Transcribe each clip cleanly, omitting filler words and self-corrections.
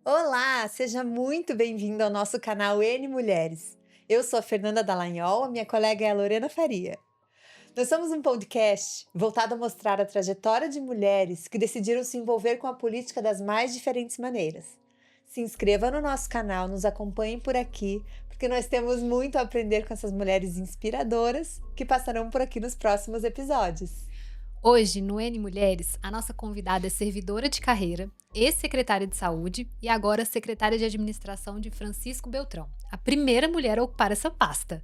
Olá, seja muito bem-vindo ao nosso canal N Mulheres. Eu sou a Fernanda Dallagnol, a minha colega é a Lorena Faria. Nós somos um podcast voltado a mostrar a trajetória de mulheres que decidiram se envolver com a política das mais diferentes maneiras. Se inscreva no nosso canal, nos acompanhem por aqui, porque nós temos muito a aprender com essas mulheres inspiradoras que passarão por aqui nos próximos episódios. Hoje, no N Mulheres, a nossa convidada é servidora de carreira, ex-secretária de saúde e agora secretária de administração de Francisco Beltrão, a primeira mulher a ocupar essa pasta.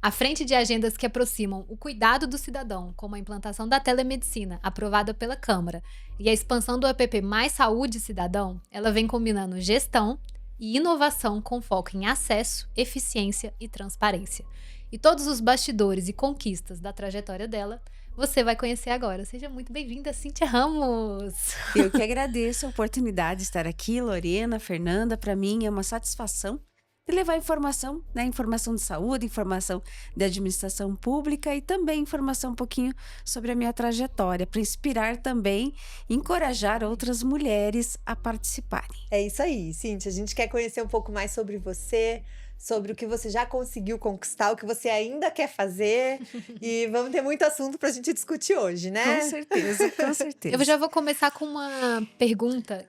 À frente de agendas que aproximam o cuidado do cidadão, como a implantação da telemedicina, aprovada pela Câmara, e a expansão do app Mais Saúde Cidadão, ela vem combinando gestão e inovação com foco em acesso, eficiência e transparência. E todos os bastidores e conquistas da trajetória dela você vai conhecer agora. Seja muito bem-vinda, Cíntia Ramos! Eu que agradeço a oportunidade de estar aqui, Lorena, Fernanda. Para mim é uma satisfação de levar informação, né? Informação de saúde, informação de administração pública e também informação um pouquinho sobre a minha trajetória, para inspirar também, encorajar outras mulheres a participarem. É isso aí, Cíntia. A gente quer conhecer um pouco mais sobre você, sobre o que você já conseguiu conquistar, o que você ainda quer fazer. E vamos ter muito assunto para a gente discutir hoje, né? Com certeza, com certeza. Eu já vou começar com uma pergunta,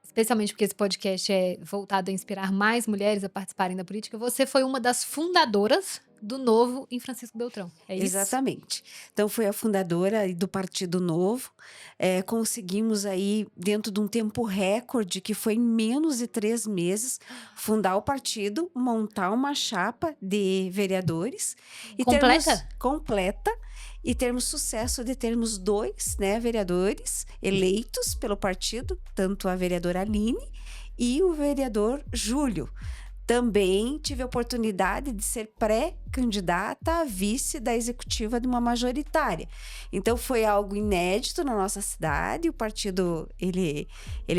especialmente porque esse podcast é voltado a inspirar mais mulheres a participarem da política. Você foi uma das fundadoras do Novo em Francisco Beltrão, é isso? Exatamente. Então, foi a fundadora do Partido Novo. Conseguimos aí, dentro de um tempo recorde, que foi em menos de 3 meses, fundar o partido, montar uma chapa de vereadores. E Completa? Completa. E termos sucesso de termos 2, né, vereadores eleitos pelo partido, tanto a vereadora Aline e o vereador Júlio. Também tive a oportunidade de ser pré-candidata a vice da executiva de uma majoritária. Então foi algo inédito na nossa cidade. O partido ele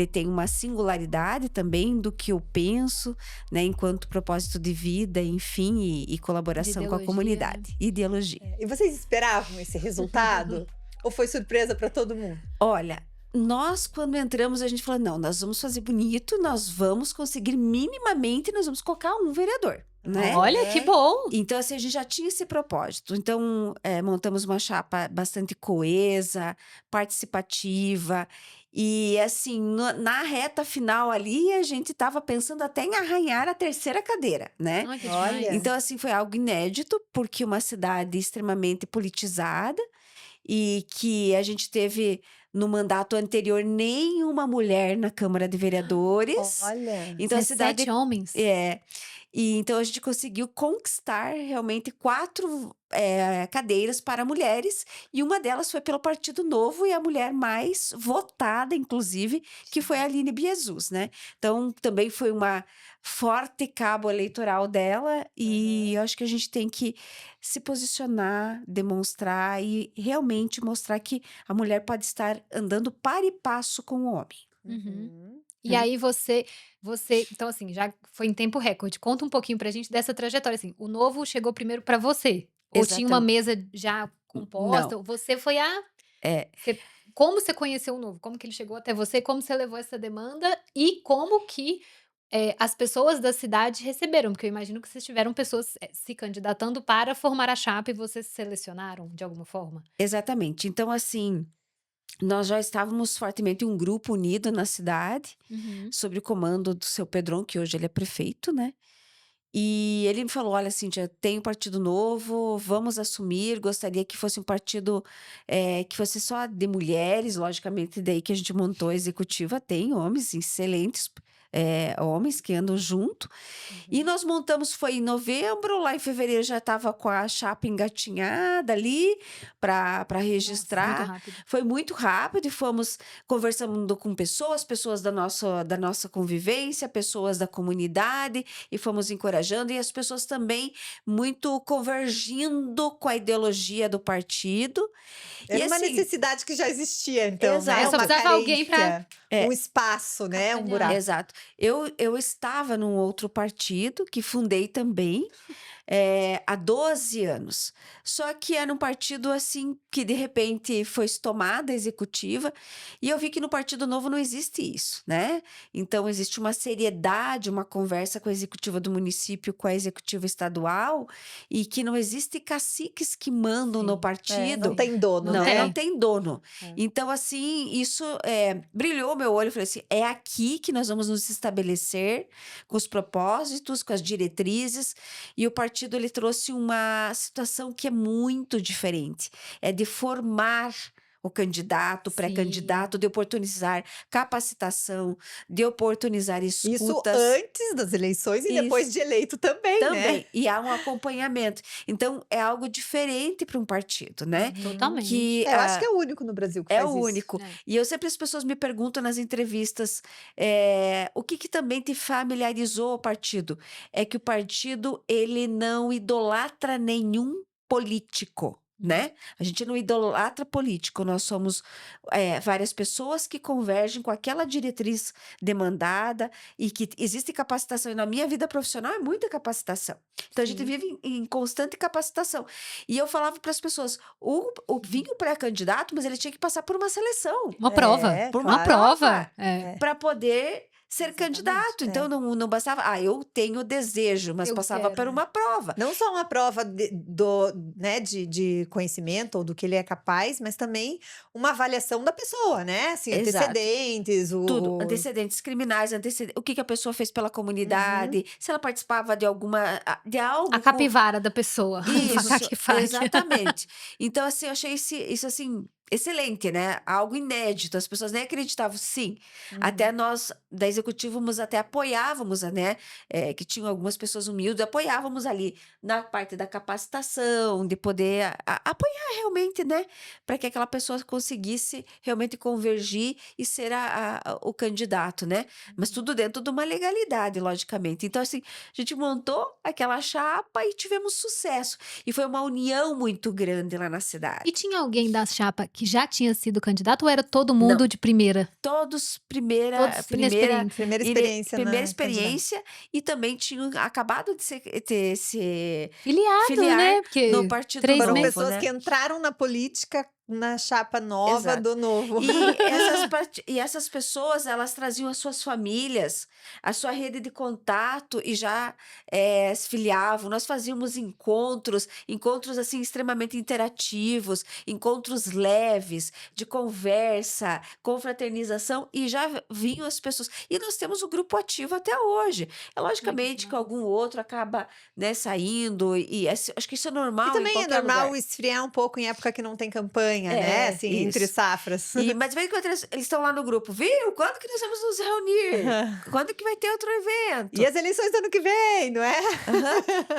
tem uma singularidade também do que eu penso, né, enquanto propósito de vida, enfim, e colaboração com a comunidade. Ideologia. E vocês esperavam esse resultado? Ou foi surpresa para todo mundo? Olha, nós, quando entramos, a gente falou, não, nós vamos fazer bonito, nós vamos conseguir minimamente, nós vamos colocar um vereador, né? Olha, que bom! Então, assim, a gente já tinha esse propósito. Então, montamos uma chapa bastante coesa, participativa. E, assim, na reta final ali, a gente estava pensando até em arranhar a 3ª cadeira, né? Ai, que Olha. demais. Então, assim, foi algo inédito, porque uma cidade extremamente politizada e que a gente teve no mandato anterior nenhuma mulher na Câmara de Vereadores. Olha. Então, a 17 cidade homens. e então a gente conseguiu conquistar realmente 4 cadeiras para mulheres, e uma delas foi pelo Partido Novo e a mulher mais votada, inclusive, que foi a Aline Biazus, né? Então também foi uma forte cabo eleitoral dela, e eu acho que a gente tem que se posicionar, demonstrar e realmente mostrar que a mulher pode estar andando par e passo com o homem. Uhum. E Né? aí então assim, já foi em tempo recorde. Conta um pouquinho pra gente dessa trajetória, assim, o Novo chegou primeiro pra você? Ou tinha uma Exatamente. mesa já composta? Não, Ou você foi é, como você conheceu o Novo? Como que ele chegou até você? Como você levou essa demanda? E como que, as pessoas da cidade receberam? Porque eu imagino que vocês tiveram pessoas, se candidatando para formar a chapa e vocês selecionaram de alguma forma? exatamente. Então, assim, nós já estávamos fortemente um grupo unido na cidade, Uhum. sob o comando do seu Pedron, que hoje ele é prefeito, né? E ele me falou: olha, Cíntia, tem um partido novo, vamos assumir. Gostaria que fosse um partido que fosse só de mulheres, logicamente, daí que a gente montou a executiva, tem homens excelentes. Homens que andam junto. E nós montamos, foi em novembro, lá em fevereiro já estava com a chapa engatinhada ali para Nossa, muito registrar. rápido. Foi muito rápido e fomos conversando com pessoas da nossa convivência, pessoas da comunidade, e fomos encorajando, e as pessoas também muito convergindo com a ideologia do partido. E Era uma assim, necessidade que já existia, então, né? exato. Só Uma precisava alguém pra carência, É. um espaço, né? Um capitanear. buraco. Exato. Eu estava num outro partido que fundei também, há 12 anos. Só que era um partido assim que de repente foi tomada executiva e eu vi que no Partido Novo não existe isso, né? Então existe uma seriedade, uma conversa com a executiva do município, com a executiva estadual e que não existe caciques que mandam no Sim. partido. Não tem dono, Não, né? não tem dono. É. Então, assim, isso brilhou meu olho. Eu falei assim: é aqui que nós vamos nos estabelecer com os propósitos, com as diretrizes. E o partido ele trouxe uma situação que é muito diferente. É de formar o candidato, o Sim. pré-candidato, de oportunizar capacitação, de oportunizar Isso escutas. antes das eleições e depois Isso. de eleito também, né? Também. E há um acompanhamento. Então, é algo diferente para um partido, né? Totalmente. Que Eu acho que é o único no Brasil que é faz o isso. único. É. E eu sempre as pessoas me perguntam nas entrevistas o que também te familiarizou o partido. É que o partido ele não idolatra nenhum político, né? A gente não idolatra político, nós somos várias pessoas que convergem com aquela diretriz demandada e que existe capacitação. E na minha vida profissional é muita capacitação. Então a gente Sim. vive em constante capacitação. E eu falava para as pessoas: vinha o pré-candidato, mas ele tinha que passar por uma seleção Uma prova. É, por Uma uma claro. prova. prova É. para poder ser Exatamente, candidato. Então não bastava, eu tenho desejo, mas Eu passava quero, por né? uma prova. Não só uma prova de conhecimento ou do que ele é capaz, mas também uma avaliação da pessoa, né? Assim, Exato. antecedentes, Tudo, antecedentes criminais, o que a pessoa fez pela comunidade, se ela participava de de algo A capivara da pessoa. Isso, Caquifária. exatamente. Então, assim, eu achei isso, assim, excelente, né? Algo inédito. As pessoas nem acreditavam. Sim, até nós, da Executivos, até apoiávamos, né? Que tinham algumas pessoas humildes, apoiávamos ali na parte da capacitação, de poder apoiar realmente, né? Para que aquela pessoa conseguisse realmente convergir e ser o candidato, né? Mas tudo dentro de uma legalidade, logicamente. Então, assim, a gente montou aquela chapa e tivemos sucesso. E foi uma união muito grande lá na cidade. E tinha alguém da chapa que já tinha sido candidato ou era todo mundo de primeira? Todos Todos primeira inexperientes. Primeira experiência primeira na experiência e também tinham acabado de se Filiado, filiar né? Porque no Partido 3 Foram Novo, meses. pessoas né? que entraram na política na chapa nova Exato. do Novo. E essas pessoas, elas traziam as suas famílias, a sua rede de contato e já se filiavam. Nós fazíamos encontros assim extremamente interativos, encontros leves, de conversa, confraternização e já vinham as pessoas. E nós temos o grupo ativo até hoje. É logicamente que algum outro acaba, né, saindo e acho que isso é normal E em também é qualquer normal lugar. esfriar um pouco em época que não tem campanha, né? Assim, entre isso. safras. Mas vem que eles estão lá no grupo, viu? Quando que nós vamos nos reunir? Quando que vai ter outro evento? E as eleições do ano que vem, não é?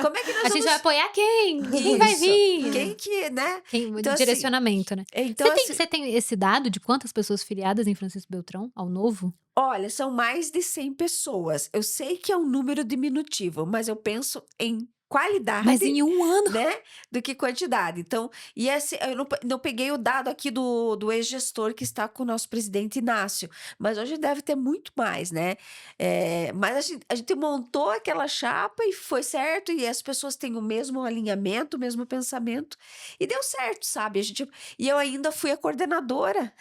Como é que nós A gente vamos... vai apoiar quem? Quem vai Isso. vir? Quem que, né? Então, assim, Direcionamento, né? Então, Você tem esse dado de quantas pessoas filiadas em Francisco Beltrão ao Novo? olha, são mais de 100 pessoas. Eu sei que é um número diminutivo, mas eu penso em qualidade, Mas em um ano. né, do que quantidade. Então, eu não peguei o dado aqui do ex-gestor que está com o nosso presidente Inácio, mas hoje deve ter muito mais, né? Mas a gente montou aquela chapa e foi certo, e as pessoas têm o mesmo alinhamento, o mesmo pensamento, e deu certo, sabe? E eu ainda fui a coordenadora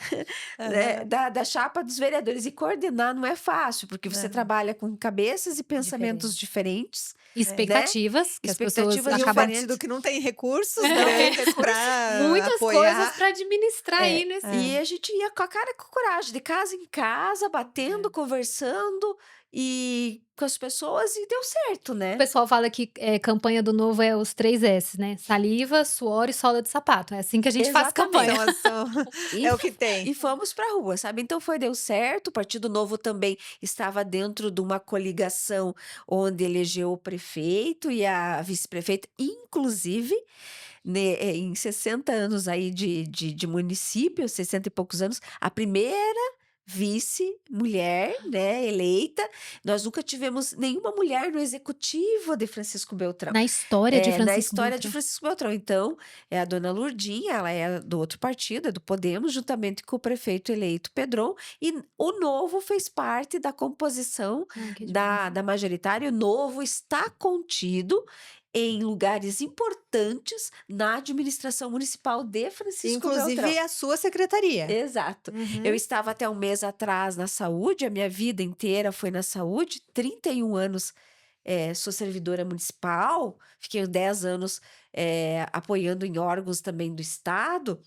né, da chapa dos vereadores, e coordenar não é fácil, porque você trabalha com cabeças e pensamentos diferentes. Expectativas, que as pessoas Expectativas E um acabam... partido que não tem recursos Não grandes tem para Muitas apoiar. coisas para administrar aí nesse... E a gente ia com a cara e com coragem, de casa em casa, batendo, conversando e com as pessoas, e deu certo, né? O pessoal fala que campanha do Novo é os 3 S, né? Saliva, suor e sola de sapato. É assim que a gente faz Exatamente. campanha. É o que tem. E fomos pra rua, sabe? Então deu certo. O Partido Novo também estava dentro de uma coligação onde elegeu o prefeito e a vice-prefeita, inclusive, né, em 60 anos aí de município, 60 e poucos anos, a primeira vice-mulher, né, eleita. Nós nunca tivemos nenhuma mulher no executivo de Francisco Beltrão. Na história de Francisco Na história de Beltrão. Francisco Beltrão. Então, é a dona Lourdinha, ela é do outro partido, é do Podemos, juntamente com o prefeito eleito Pedron, e o Novo fez parte da composição Ai, que da majoritária. O Novo está contido em lugares importantes na administração municipal de Francisco Inclusive Beltrão. a sua secretaria. Exato. Eu Uhum. estava até um mês atrás na saúde, a minha vida inteira foi na saúde, 31 anos sou servidora municipal, fiquei 10 anos apoiando em órgãos também do Estado,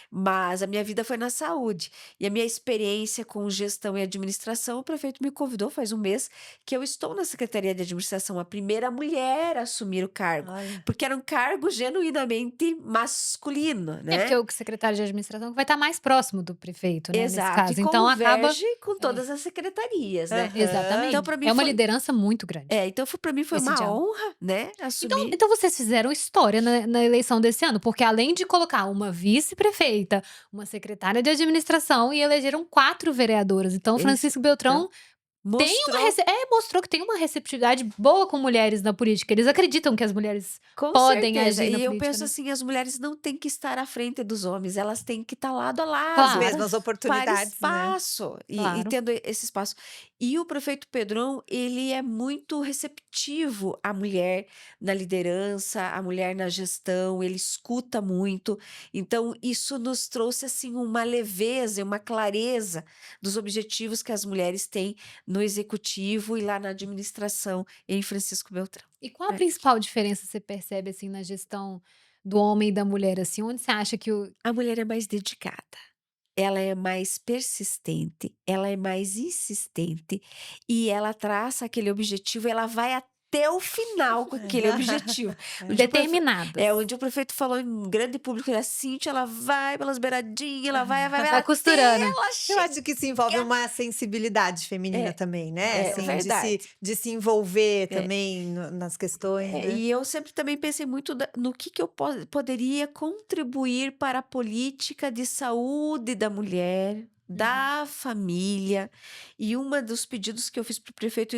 mas a minha vida foi na saúde. E a minha experiência com gestão e administração, o prefeito me convidou faz um mês que eu estou na Secretaria de Administração, a primeira mulher a assumir o cargo, Olha. porque era um cargo genuinamente masculino, É né? porque o secretário de administração vai estar mais próximo do prefeito, né, nesse Exato, caso. e Então acaba. converge com todas as secretarias, né? Aham. Exatamente. Então, para mim É uma foi. liderança muito grande. Então, para mim foi Esse uma diálogo. honra, né, Então, assumir. então vocês fizeram história na eleição desse ano, porque além de colocar uma vice-prefeita, uma secretária de administração e elegeram 4 vereadoras. Então, Francisco Beltrão Mostrou mostrou que tem uma receptividade boa com mulheres na política. Eles acreditam que as mulheres com podem certeza. agir na E eu política, penso né? assim, as mulheres não têm que estar à frente dos homens, elas têm que estar lado a lado. Claro. As mesmas para oportunidades, né? espaço e Claro. tendo esse espaço. E o prefeito Pedrão, ele é muito receptivo à mulher na liderança, à mulher na gestão, ele escuta muito. Então, isso nos trouxe assim uma leveza e uma clareza dos objetivos que as mulheres têm no executivo e lá na administração em Francisco Beltrão. E qual a É. principal diferença você percebe assim na gestão do homem e da mulher assim? Onde você acha que o A mulher é mais dedicada. Ela é mais persistente, ela é mais insistente e ela traça aquele objetivo, ela vai até o final com aquele objetivo. Onde o prefe- determinadas? onde o prefeito falou em grande público, a Cíntia, ela vai pelas beiradinhas, ela vai, Vai ela costurando. até ela Eu chega. acho que isso envolve uma sensibilidade feminina É, também, né? é Assim, verdade. de se envolver É. também nas questões, né? E eu sempre também pensei muito no que eu poderia contribuir para a política de saúde da mulher, da família. E um dos pedidos que eu fiz para o prefeito,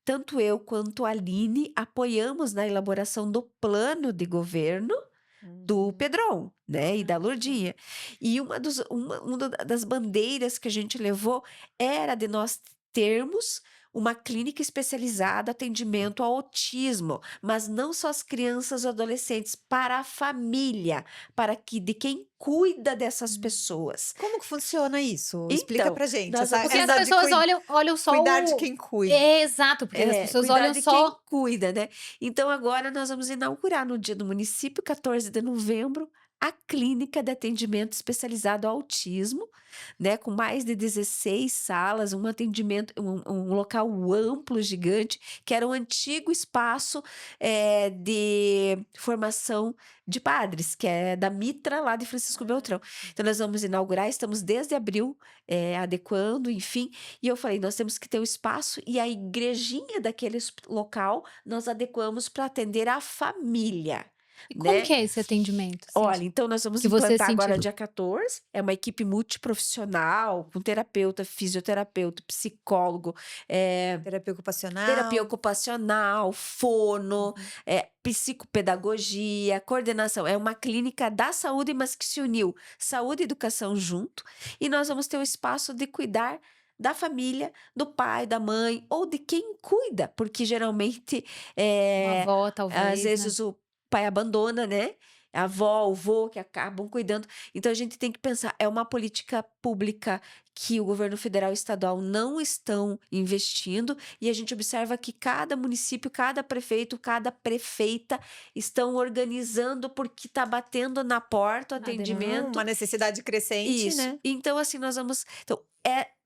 tanto eu quanto a Aline apoiamos na elaboração do plano de governo do Pedrão, né, e da Lourdinha. E uma das bandeiras que a gente levou era de nós termos uma clínica especializada atendimento ao autismo, mas não só as crianças ou adolescentes, para a família, para que de quem cuida dessas pessoas. Como que funciona isso? Explica Então, pra gente. nós Essa, vamos- Porque as essa de pessoas olham só cuidar de o... quem cuida. Exato, porque as pessoas cuidar olham de só... quem cuida, né? Então agora nós vamos inaugurar no dia do município, 14 de novembro, a clínica de atendimento especializado ao autismo, né? Com mais de 16 salas, um atendimento, um local amplo, gigante, que era um antigo espaço de formação de padres, que é da Mitra lá de Francisco Beltrão. Então nós vamos inaugurar, estamos desde abril adequando, enfim, e eu falei, nós temos que ter um espaço e a igrejinha daquele local nós adequamos para atender a família. E como né? que é esse atendimento? Olha, então nós vamos Que você implantar agora sentiu. dia 14. É uma equipe multiprofissional, com terapeuta, fisioterapeuta, psicólogo, terapia ocupacional, fono, psicopedagogia, coordenação. É uma clínica da saúde, mas que se uniu saúde e educação junto. E nós vamos ter um espaço de cuidar da família, do pai, da mãe, ou de quem cuida, porque geralmente Uma avó, talvez, às né? vezes o pai abandona, né? A avó, o vô que acabam cuidando. Então a gente tem que pensar, é uma política pública que o governo federal e estadual não estão investindo, e a gente observa que cada município, cada prefeito, cada prefeita estão organizando porque está batendo na porta o atendimento. Uma necessidade crescente, Isso. né? Então, assim, nós vamos. Então,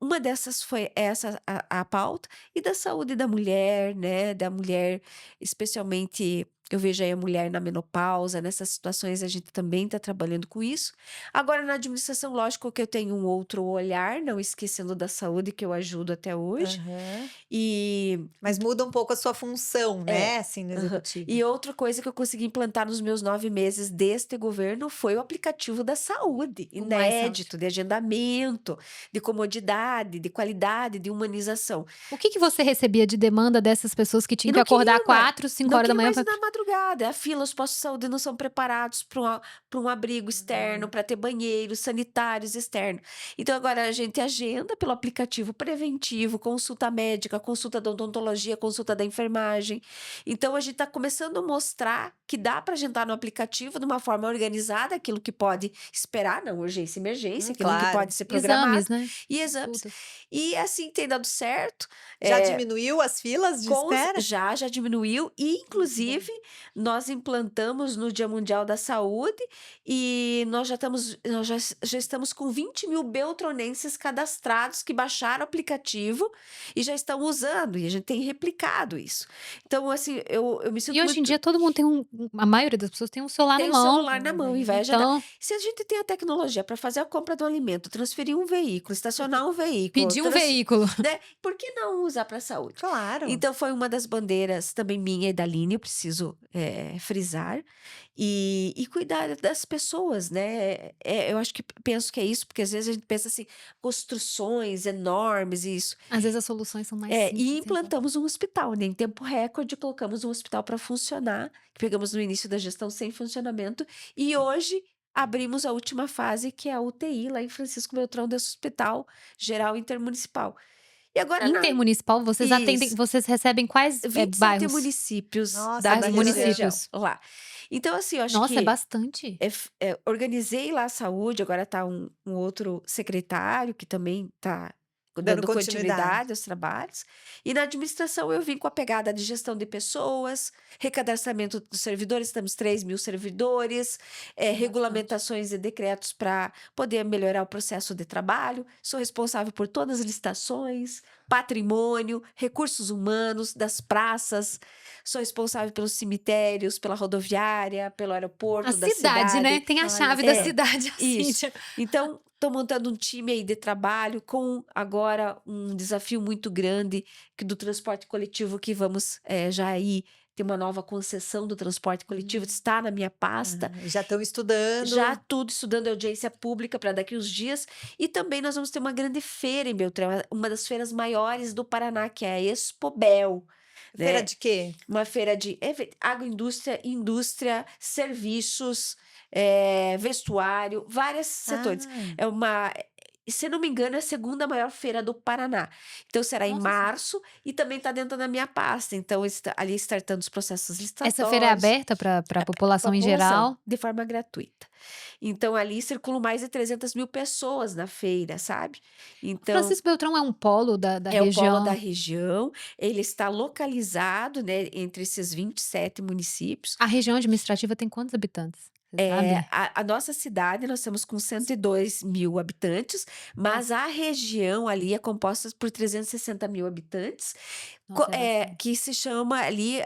uma dessas foi essa a pauta, e da saúde da mulher, né? Da mulher, especialmente, eu vejo aí a mulher na menopausa, nessas situações a gente também está trabalhando com isso. Agora, na administração, lógico que eu tenho um outro olhar, não esquecendo da saúde, que eu ajudo até hoje. Aham. E Mas muda um pouco a sua função, né? Assim, no Aham. executivo. E outra coisa que eu consegui implantar nos meus 9 meses deste governo foi o aplicativo da saúde, O Mais inédito, de agendamento, de comodidade, de qualidade, de humanização. O que você recebia de demanda dessas pessoas que tinham Eu que não acordar queria mais- 4, 5 Não horas da queria manhã mais ir pra... na madrugada. madrugada. A fila, os postos de saúde não são preparados para um abrigo externo, para ter banheiros sanitários externos. Então, agora a gente agenda pelo aplicativo preventivo, consulta médica, consulta da odontologia, consulta da enfermagem. Então, a gente está começando a mostrar que dá para agendar no aplicativo de uma forma organizada, aquilo que pode esperar, não urgência e emergência, aquilo que claro. pode ser programado. Exames, né? E exames. Consultas. E assim tem dado certo. Já diminuiu as filas de espera? Já diminuiu. E, inclusive, nós implantamos no Dia Mundial da Saúde e nós já estamos com 20 mil beltronenses cadastrados que baixaram o aplicativo e já estão usando. E a gente tem replicado isso. Então, assim, eu me sinto E hoje em muito... dia todo mundo tem a maioria das pessoas tem um celular Tem na o mão. celular na mão e vai agendar. Então, Se a gente tem a tecnologia para fazer a compra do alimento, transferir um veículo, estacionar um veículo, pedir um veículo. né? Por que não usar para a saúde? Claro. Então, foi uma das bandeiras também minha e da Aline, eu preciso frisar. E cuidar das pessoas, né? Eu acho que penso que é isso, porque às vezes a gente pensa assim, construções enormes e isso. Às vezes as soluções são mais simples. E implantamos um hospital, né? Em tempo recorde, colocamos um hospital para funcionar, que pegamos no início da gestão sem funcionamento, e hoje abrimos a última fase, que é a UTI, lá em Francisco Beltrão, desse Hospital Geral Intermunicipal. E agora Intermunicipal, vocês atendem, Isso. vocês recebem quais 27 bairros? municípios Nossa, da das região municípios. lá. Então, assim, eu acho Nossa, que é bastante. organizei lá a saúde, agora está um outro secretário que também está dando continuidade aos trabalhos. E na administração eu vim com a pegada de gestão de pessoas, recadastramento dos servidores, temos 3 mil servidores, regulamentações e decretos para poder melhorar o processo de trabalho. Sou responsável por todas as licitações, patrimônio, recursos humanos das praças. Sou responsável pelos cemitérios, pela rodoviária, pelo aeroporto A da cidade, né? Tem a Olha, chave da cidade, a isso. Cíntia. Então, estou montando um time aí de trabalho com agora um desafio muito grande do transporte coletivo que vamos já aí ter uma nova concessão do transporte coletivo, está na minha pasta. Já estão estudando. Já tudo estudando audiência pública para daqui uns dias. E também nós vamos ter uma grande feira em Beltrão, uma das feiras maiores do Paraná, que é a Expobel. Feira né? de quê? Uma feira de agroindústria, indústria, serviços, vestuário, vários setores. É uma, se não me engano, é a segunda maior feira do Paraná. Então, será em Nossa, março e também está dentro da minha pasta. Então, ali startando os processos licitatórios. Essa feira é aberta para a população em geral? De forma gratuita. Então, ali circulam mais de 300 mil pessoas na feira, sabe? Então, Francisco Beltrão é um polo da é o região? polo da região. Ele está localizado, né, entre esses 27 municípios. A região administrativa tem quantos habitantes? Você sabe? A nossa cidade, nós estamos com 102 mil habitantes, mas a região ali é composta por 360 mil habitantes, Nossa, é bastante. que se chama ali,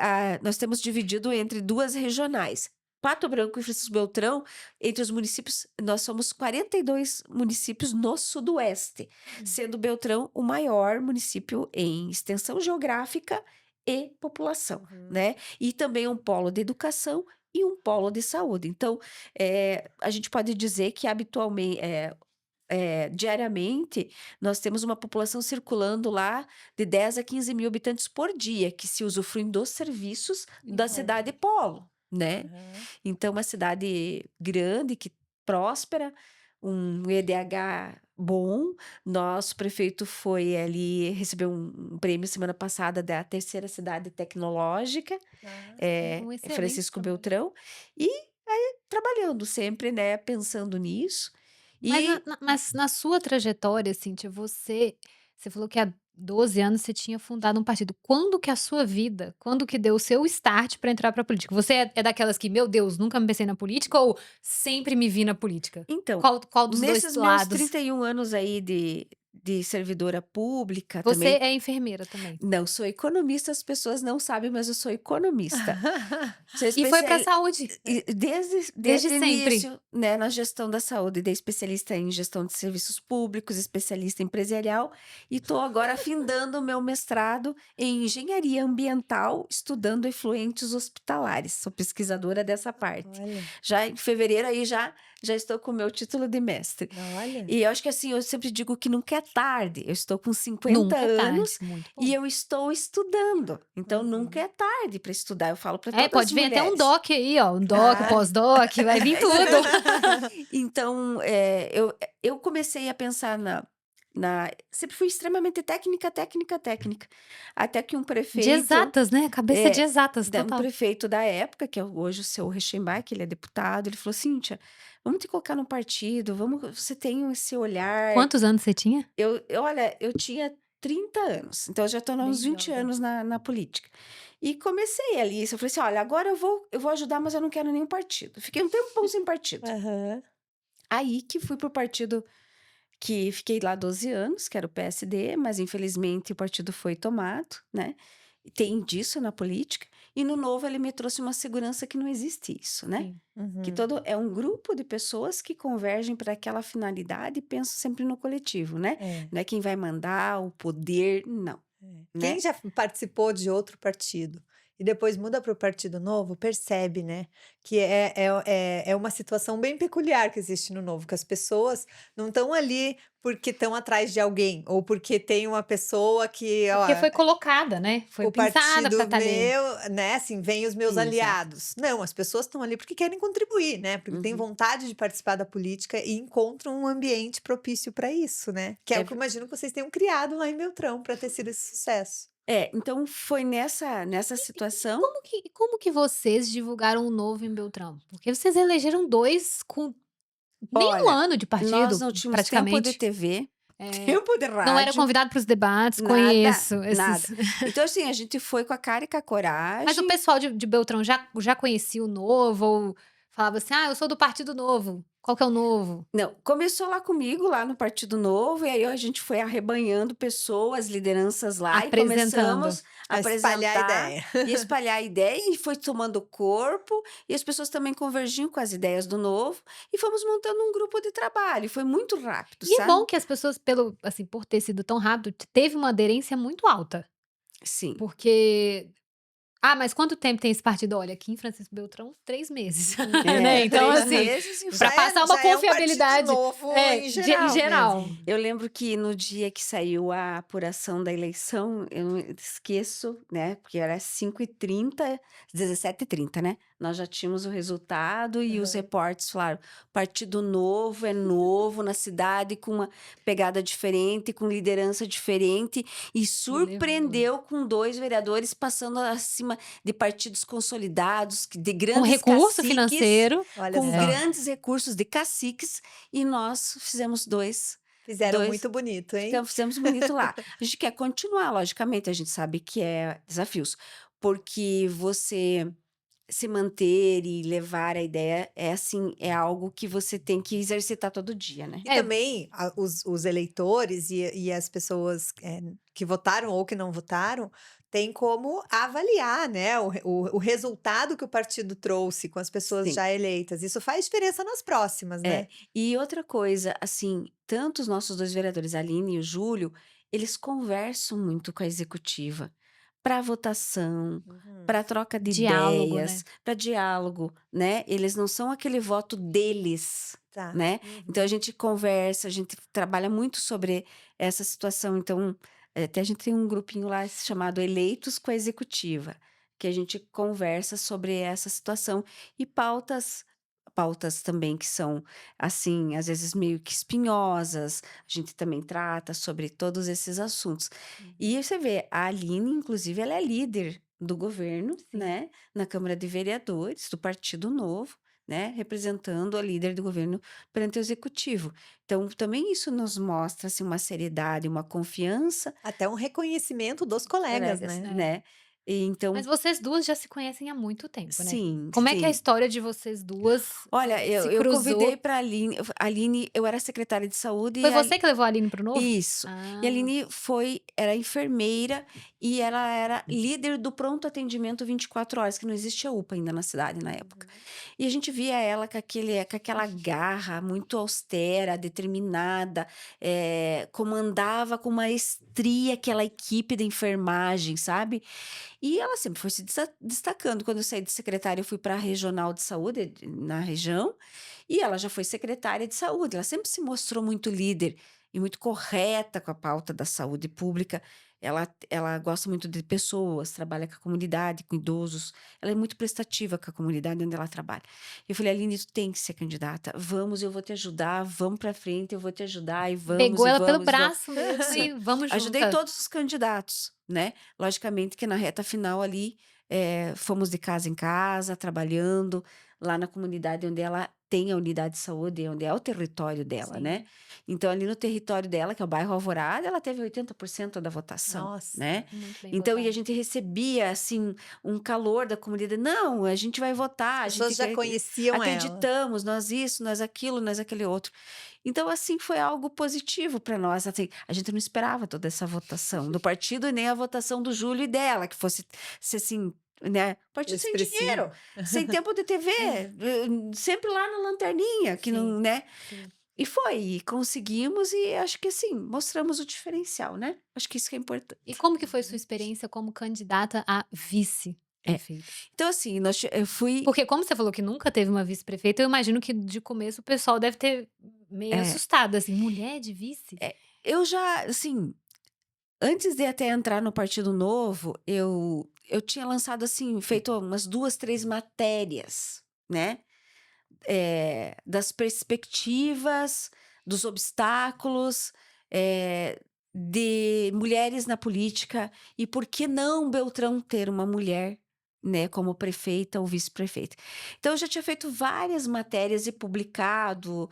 nós temos dividido entre duas regionais. Pato Branco e Francisco Beltrão, entre os municípios, nós somos 42 municípios no sudoeste, sendo Beltrão o maior município em extensão geográfica e população, né? E também um polo de educação e um polo de saúde. Então, a gente pode dizer que habitualmente, diariamente, nós temos uma população circulando lá de 10 a 15 mil habitantes por dia, que se usufruem dos serviços da cidade polo, né? Então, uma cidade grande, que próspera, um EDH bom. Nosso prefeito foi ali, recebeu um prêmio semana passada da terceira cidade tecnológica, Um excelente Francisco trabalho. Beltrão. E aí, trabalhando sempre, né, pensando nisso. Mas na sua trajetória, Cíntia, você falou que há 12 anos você tinha fundado um partido. Quando que deu o seu start para entrar para a política? Você é daquelas que, meu Deus, nunca me pensei na política ou sempre me vi na política? Então, Qual dos dois nesses meus lados? 31 anos aí de servidora pública Você também. é enfermeira também. Não, sou economista, as pessoas não sabem, mas eu sou economista. Sou E foi para a saúde. Desde o sempre. início, né, na gestão da saúde, dei especialista em gestão de serviços públicos, especialista empresarial, e estou agora findando o meu mestrado em engenharia ambiental, estudando efluentes hospitalares. Sou pesquisadora dessa parte. Olha. Já em fevereiro aí já já estou com o meu título de mestre. Olha. E eu acho que assim, eu sempre digo que nunca é tarde. Eu estou com 50 Nunca é tarde. anos Muito bom. e eu estou estudando. Então, Uhum. nunca é tarde para estudar. Eu falo para todas as Pode vir até um mulheres. doc aí, ó. Um doc, Ah. pós-doc, vai vir tudo. Então, eu comecei a pensar sempre fui extremamente técnica. Até que um De prefeito, exatas, né? Cabeça de é, exatas, um total. prefeito da época, que é hoje o seu Reichenbach, ele é deputado, ele falou: Cíntia, vamos te colocar no partido, você tem esse olhar. Quantos anos você tinha? Olha, eu tinha 30 anos, então eu já estou há uns Bem 20 jovem. anos na política. E comecei ali, eu falei assim: olha, agora eu vou ajudar, mas eu não quero nenhum partido. Fiquei um tempão sem partido. Aham. Aí que fui pro partido que fiquei lá 12 anos, que era o PSD, mas infelizmente o partido foi tomado, né? Tem disso na política. E no Novo ele me trouxe uma segurança que não existe isso, né? Sim. Que Uhum. é um grupo de pessoas que convergem para aquela finalidade e pensam sempre no coletivo, né? É. Não é quem vai mandar, o poder, não, Quem né? já participou de outro partido e depois muda para o Partido Novo, percebe, né, que é uma situação bem peculiar que existe no Novo, que as pessoas não estão ali porque estão atrás de alguém, ou porque tem uma pessoa que, ó, Porque foi colocada, né? Foi o pensada pra partido estar ali. meu, né, assim, vem os meus Exato. aliados. Não, as pessoas estão ali porque querem contribuir, né, porque têm Uhum. vontade de participar da política e encontram um ambiente propício para isso, né, que é É o que eu imagino que vocês tenham criado lá em Beltrão para ter sido esse sucesso. então foi nessa situação. Como que vocês divulgaram o Novo em Beltrão? Porque vocês elegeram 2 com nem 1 Olha, ano de nós partido, não tínhamos tempo de praticamente. TV, É, tempo de não era rádio, convidado para os debates, nada, conheço nada. esses. Então, assim, a gente foi com a cara e com a Mas o coragem. pessoal de Beltrão já conhecia o Novo ou falava assim: "Ah, eu sou do Partido Novo". Qual que é o Novo? Não, começou lá comigo, lá no Partido Novo, e aí a gente foi arrebanhando pessoas, lideranças lá, e Apresentando. começamos a A espalhar a apresentar ideia. e espalhar a ideia, e foi tomando corpo, e as pessoas também convergiam com as ideias do Novo, e fomos montando um grupo de trabalho. Foi muito rápido, E é bom sabe? que as pessoas assim, por ter sido tão rápido, teve uma aderência muito alta, Sim. porque mas quanto tempo tem esse partido? Olha, aqui em Francisco Beltrão, 3 meses, né, então 3 assim, meses e para passar uma Já é um partido confiabilidade novo em em geral geral. mesmo. eu lembro que no dia que saiu a apuração da eleição, eu não esqueço, né? Porque era 5h30, 17h30, né? Nós já tínhamos o resultado e os Aham. repórteres falaram: Partido Novo é novo na cidade, com uma pegada diferente, com liderança diferente, e Levou. surpreendeu com 2 vereadores passando acima de partidos consolidados, de Com grandes recurso caciques, financeiro. Olha com só, grandes recursos de caciques, e nós fizemos fizeram dois muito bonito, hein? fizemos bonito lá. A gente quer continuar, logicamente, a gente sabe que é desafios, porque você se manter e levar a ideia é assim, é algo que você tem que exercitar todo dia, né? E também os eleitores e as pessoas que votaram ou que não votaram têm como avaliar, né, o resultado que o partido trouxe com as pessoas Sim. já eleitas. Isso faz diferença nas próximas, É. né? E outra coisa, assim, tanto os nossos 2 vereadores, a Aline e o Júlio, eles conversam muito com a executiva, para votação, Uhum. para troca de Diálogo, né. ideias, para diálogo, né. Eles não são aquele voto deles, Tá. né. Então a Uhum. gente conversa, a gente trabalha muito sobre essa situação. Então, até a gente tem um grupinho lá chamado Eleitos com a Executiva, que a gente conversa sobre essa situação e pautas também que são, assim, às vezes meio que espinhosas, a gente também trata sobre todos esses assuntos. E você vê, a Aline, inclusive, ela é líder do governo, Sim. né, na Câmara de Vereadores, do Partido Novo, né, representando a líder do governo perante o executivo. Então, também isso nos mostra, assim, uma seriedade, uma confiança, Até um reconhecimento dos colegas, colegas, né? né. E então, Mas vocês 2 já se conhecem há muito tempo, né. sim, Como é que é a sim. história de vocês 2 Olha, eu se eu convidei cruzou? para Aline, eu era secretária de saúde Foi e a você que levou a Aline para o Novo? isso. E a Ah, Aline era enfermeira e ela era líder do pronto atendimento 24 horas, que não existia UPA ainda na cidade na época. E a gente via ela com aquela garra muito austera, determinada, comandava com maestria aquela equipe da enfermagem, sabe? E ela sempre foi se destacando. Quando eu saí de secretária, eu fui para a regional de saúde, na região, e ela já foi secretária de saúde. Ela sempre se mostrou muito líder e muito correta com a pauta da saúde pública. Ela gosta muito de pessoas, trabalha com a comunidade, com idosos. Ela é muito prestativa com a comunidade onde ela trabalha. Eu falei, Aline, tu tem que ser candidata. Vamos, eu vou te ajudar. Vamos para frente, eu vou te ajudar. E vamos, Pegou e ela pelo vamos, e vamos. braço mesmo Sim. e vamos Ajudei juntas. todos os candidatos, né? Logicamente que na reta final ali, fomos de casa em casa, trabalhando lá na comunidade onde ela tem a unidade de saúde, onde é o território dela, né? Sim. Então, ali no território dela, que é o bairro Alvorada, ela teve 80% da votação, Nossa. né? Muito bem Então, e a votada. gente recebia, assim, um calor da comunidade. Não, a gente vai votar, a As pessoas gente já conheciam ela. acreditamos, nós isso, nós aquilo, nós aquele outro. Então, assim, foi algo positivo para nós. Assim, a gente não esperava toda essa votação do partido e nem a votação do Júlio e dela, que fosse assim, né? Partido sem Expressiva. dinheiro, sem tempo de TV, sempre lá na lanterninha, que não, Sim, né? sim. E foi, e conseguimos, e acho que assim, mostramos o diferencial, né? Acho que isso que é importante. E como que foi sua experiência como candidata a vice-prefeita? Então, assim, eu fui. Porque como você falou que nunca teve uma vice-prefeita, eu imagino que de começo o pessoal deve ter meio assustado, assim, mulher de vice? Eu já, assim, antes de até entrar no Partido Novo, eu tinha lançado, assim, feito umas 2, 3 matérias, né? Das perspectivas, dos obstáculos, de mulheres na política e por que não Beltrão ter uma mulher, né, como prefeita ou vice-prefeita. Então, eu já tinha feito várias matérias e publicado,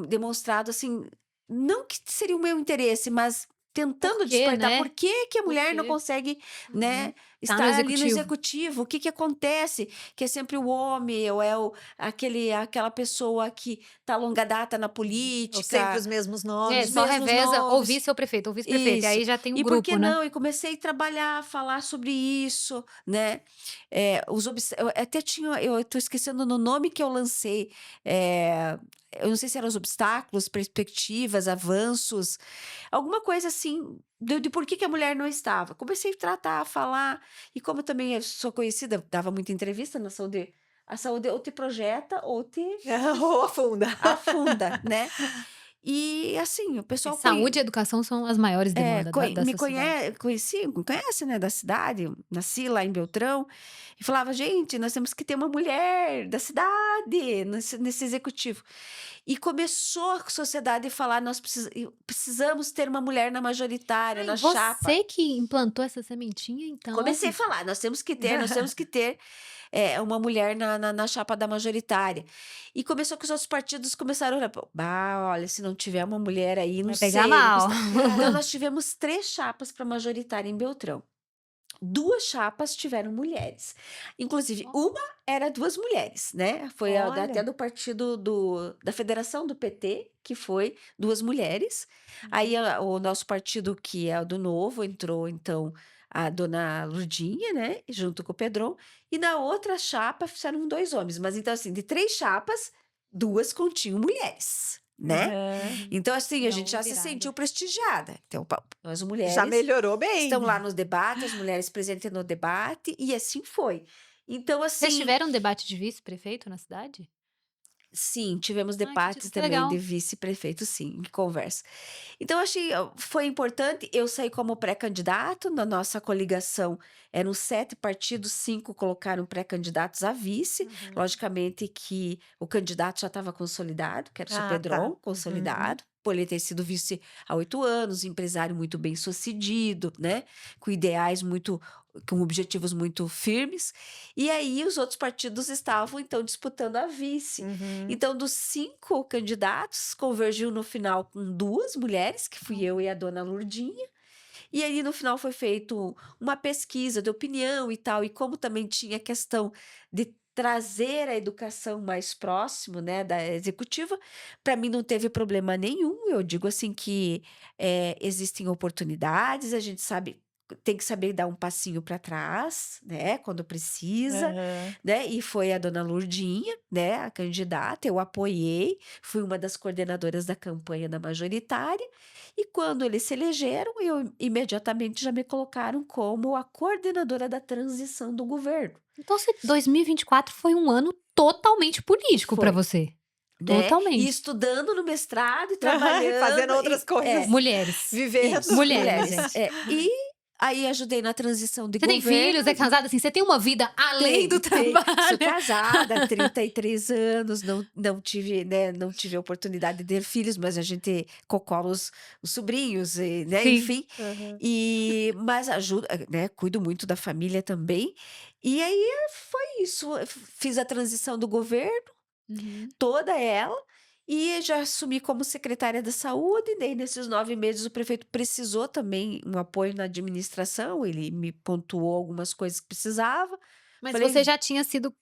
demonstrado, assim, não que seria o meu interesse, mas tentando Por quê, despertar né? por que que a Por mulher não quê? consegue, né, Tá no estar ali no executivo. executivo. O que que acontece? Que é sempre o homem ou é aquela pessoa que tá longa data na Ou sempre política. os mesmos É, nomes. Os só mesmos reveza ou nomes. vice ou prefeito, ou vice-prefeito. E Isso. aí já tem um E por que grupo, né? não? E comecei a trabalhar, a falar sobre isso, né? Eu até tinha, eu tô esquecendo no nome que eu lancei. Eu não sei se eram os obstáculos, perspectivas, avanços, alguma coisa assim, de por que que a mulher não estava. Comecei a tratar, a falar, e como também eu sou conhecida, dava muita entrevista na saúde. A saúde ou te projeta ou te Ou afunda. afunda, né? E assim, o pessoal Saúde e educação são as maiores demandas da me sociedade. conhece, né, da cidade, nasci lá em Beltrão, e falava, gente, nós temos que ter uma mulher da cidade nesse executivo. E começou a sociedade a falar, nós precisamos ter uma mulher na majoritária, Ai, na chapa. você que implantou essa sementinha, então. Comecei a falar, nós temos que ter uma mulher na chapa da majoritária. E começou que os outros partidos começaram a olhar, bah, olha, se não tiver uma mulher aí, não Vai sei. pegar mal. Então, nós tivemos 3 chapas para majoritária em Beltrão. 2 chapas tiveram mulheres. Inclusive, uma era 2 mulheres, né? Foi Olha. até do partido da federação do PT, que foi 2 mulheres. Aí o nosso partido, que é o do Novo, entrou, então, a dona Lurdinha, né? Junto com o Pedron. E na outra chapa fizeram 2 homens. Mas então, assim, de 3 chapas, 2 continham mulheres, né? Aham. Então, assim, a Dá gente uma já se virada. sentiu prestigiada. Então, nós mulheres Já melhorou bem. estão lá nos debates, as mulheres presentes no debate, e assim foi. Então, Vocês assim, tiveram um debate de vice-prefeito na cidade? sim, tivemos que debates que também legal. de vice-prefeito, sim, de conversa. Então, achei, foi importante. Eu saí como pré-candidato, na nossa coligação eram 7 partidos, 5 colocaram pré-candidatos a vice. Logicamente que o candidato já estava consolidado, que era o seu Ah, Pedron, tá. consolidado. Por ele ter sido vice há 8 anos, empresário muito bem sucedido, né? Com ideais muito, com objetivos muito firmes. E aí os outros partidos estavam, então, disputando a vice. Uhum. Então, dos 5 candidatos, convergiu no final com 2 mulheres, que fui eu e a dona Lurdinha. E aí, no final, foi feito uma pesquisa de opinião e tal. E como também tinha a questão de trazer a educação mais próximo, né, da executiva, para mim não teve problema nenhum. Eu digo assim que existem oportunidades, a gente sabe tem que saber dar um passinho para trás, né, quando precisa, Aham. né? E foi a dona Lourdinha, né, a candidata, eu apoiei, fui uma das coordenadoras da campanha da majoritária, e quando eles se elegeram, eu imediatamente já me colocaram como a coordenadora da transição do governo, Então, 2024 foi um ano totalmente político para foi, você. né? E Totalmente. estudando no mestrado e Fazendo trabalhando, outras coisas. Mulheres. Vivendo. isso, Mulheres, mulheres, gente. e aí ajudei na transição de Você tem filhos, governo. é casada, assim, você tem uma vida além do Sou trabalho. casada há 33 anos, não tive, né, não tive a oportunidade de ter filhos, mas a gente cocola os sobrinhos, e, né, Sim. enfim. Aham. Mas ajudo, né, cuido muito da família também. E aí foi isso. Eu fiz a transição do governo, Uhum. toda ela, e já assumi como secretária da saúde. E daí, nesses 9 meses, o prefeito precisou também um apoio na administração. Ele me pontuou algumas coisas que precisava. Mas Falei, você já tinha sido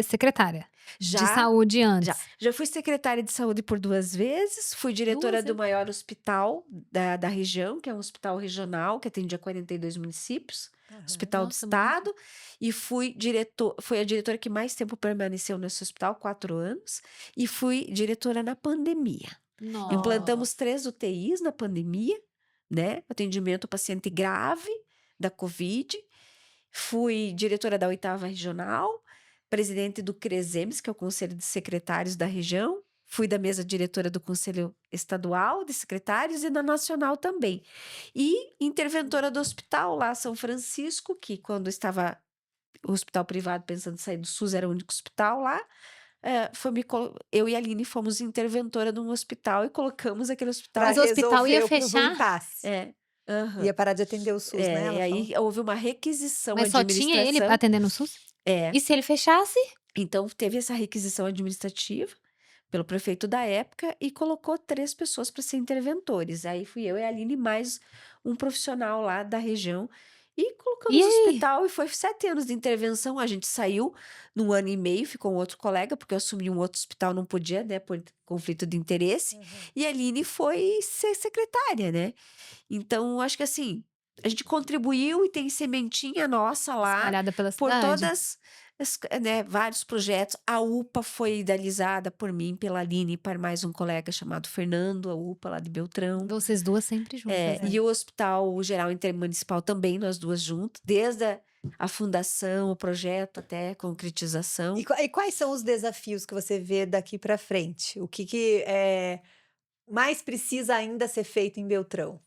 secretária de já, saúde já. antes. Já fui secretária de saúde por 2 vezes, fui diretora 2 do vezes? maior hospital da região, que é um hospital regional que atendia 42 municípios, Aham. hospital do Nossa, muito. estado, e fui a diretora que mais tempo permaneceu nesse hospital, 4 anos, e fui diretora na pandemia. Implantamos Nossa. 3 UTIs na pandemia, né? Atendimento ao paciente grave da Covid. Fui diretora da 8ª regional, presidente do CRESEMES, que é o Conselho de Secretários da região. Fui da mesa diretora do Conselho Estadual de Secretários e da Nacional também. E interventora do hospital lá, São Francisco, que quando estava o hospital privado pensando em sair do SUS, era o único hospital lá. Eu e a Aline fomos interventora de um hospital e colocamos aquele hospital. Pra Mas o hospital ia resolver o fechar? impasse. É, aham. Ia parar de atender o SUS, né? E Ela falou. aí houve uma requisição Mas só tinha ele administração. atendendo o SUS? É, E se ele fechasse? então teve essa requisição administrativa pelo prefeito da época e colocou 3 pessoas para ser interventores. Aí fui eu e a Aline mais um profissional lá da região e E colocamos o aí? hospital e foi 7 anos de intervenção. A gente saiu num ano e meio, ficou um outro colega, porque eu assumi um outro hospital, não podia, né, por conflito de interesse. Aham. E a Aline foi ser secretária, né? Então, acho que assim, a gente contribuiu e tem sementinha nossa lá Espalhada pela por cidade. todas, né, vários projetos. A UPA foi idealizada por mim, pela Aline e por mais um colega chamado Fernando, a UPA lá de Beltrão. Vocês duas sempre juntas, né? E o Hospital Geral Intermunicipal também, nós duas juntas, desde a fundação, o projeto até a concretização. E quais são os desafios que você vê daqui para frente? O que mais precisa ainda ser feito em Beltrão?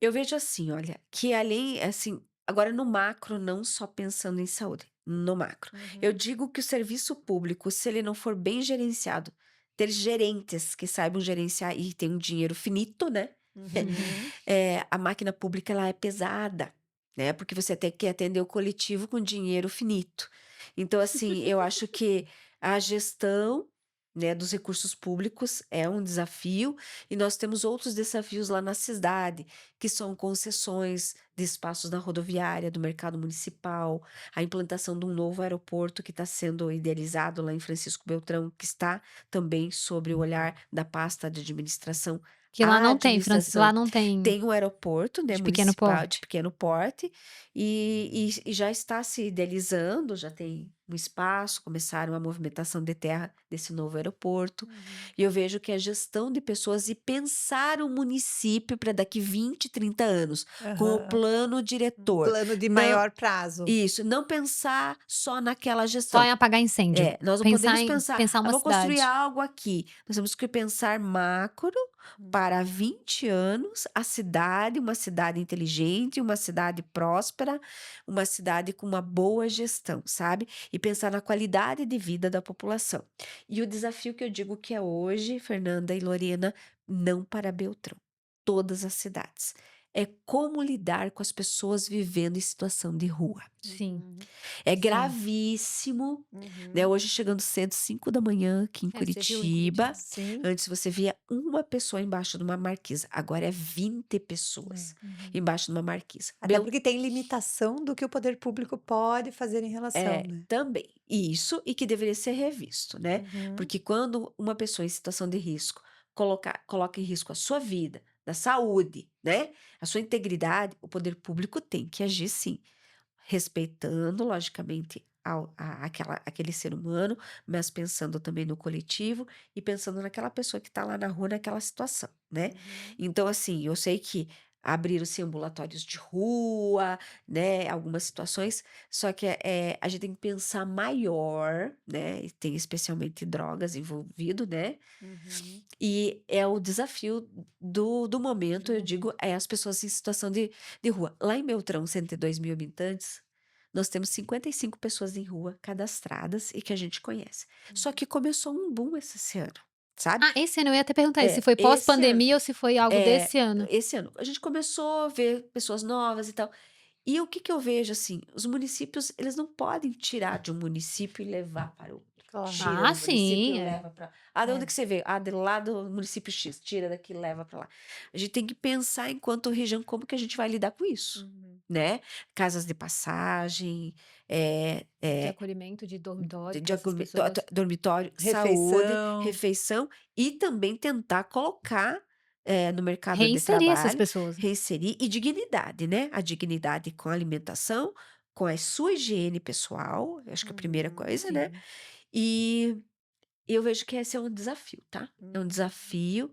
Eu vejo assim, olha, que além, assim, agora no macro, não só pensando em saúde, no macro. Eu digo que o serviço público, se ele não for bem gerenciado, ter gerentes que saibam gerenciar e tem um dinheiro finito, né? Uhum. A máquina pública ela é pesada, né? Porque você tem que atender o coletivo com dinheiro finito. Então, assim, eu acho que a gestão, né, dos recursos públicos é um desafio e nós temos outros desafios lá na cidade, que são concessões de espaços na rodoviária, do mercado municipal, a implantação de um novo aeroporto que está sendo idealizado lá em Francisco Beltrão, que está também sobre o olhar da pasta de administração. Que lá A não tem, administração lá não tem tem um aeroporto, né, de pequeno municipal de porte. pequeno porte e já está se idealizando, já tem um espaço, começaram a movimentação de terra desse novo aeroporto. E eu vejo que a gestão de pessoas e pensar o município para daqui 20, 30 anos, com o Aham. plano diretor. Plano de Não, maior prazo. isso, não pensar só naquela Só gestão. em apagar incêndio. Nós não Pensar podemos em pensar, pensar uma vou construir cidade. algo aqui. Nós temos que pensar macro para 20 anos, a cidade, uma cidade inteligente, uma cidade próspera, uma cidade com uma boa gestão, sabe? E pensar na qualidade de vida da população. E o desafio que eu digo que é hoje, Fernanda e Lorena, não para Beltrão, todas as cidades. É como lidar com as pessoas vivendo em situação de rua. Sim. Uhum. É Sim. gravíssimo, né? Hoje chegando cedo, 5 da manhã aqui em Você viu em Curitiba. Sim. Antes você via uma pessoa embaixo de uma marquisa, agora é 20 pessoas embaixo de uma marquisa. Até porque tem limitação do que o poder público pode fazer em relação, né? Também. Isso e que deveria ser revisto, né? Uhum. Porque quando uma pessoa em situação de risco coloca em risco a sua vida, da saúde, né? A sua integridade, o poder público tem que agir sim, respeitando, logicamente, aquele ser humano, mas pensando também no coletivo e pensando naquela pessoa que está lá na rua, naquela situação, né? Uhum. Então, assim, eu sei que abriram-se ambulatórios de rua, né? Algumas situações, só que a gente tem que pensar maior, né? E tem especialmente drogas envolvido, né? Uhum. E é o desafio do momento, eu digo, é as pessoas em situação de rua. Lá em Beltrão, 102 mil habitantes, nós temos 55 pessoas em rua cadastradas e que a gente conhece. Só que começou um boom esse ano, sabe? Ah, esse ano eu ia até perguntar isso, se foi Esse ano, pós-pandemia ou se foi algo desse ano. esse ano, a gente começou a ver pessoas novas e tal. E o que que eu vejo assim? Os municípios, eles não podem tirar de um município e levar para outro. Claro. Tira Ah, do município sim, e é. leva para. Ah, de onde É. que você veio? Ah, de lá do município X. Tira daqui e leva para lá. A gente tem que pensar enquanto região como que a gente vai lidar com isso, Uhum. né? Casas de passagem, é, De é, acolhimento de dormitório de para essas pessoas. dormitório, saúde, Refeição. refeição e também tentar colocar no mercado de Reinserir essas trabalho, pessoas. reinserir e dignidade, né? A dignidade com a alimentação, com a sua higiene pessoal, eu acho que é a primeira Uhum. coisa, né? Sim. E eu vejo que esse é um desafio, tá? É um Uhum. desafio.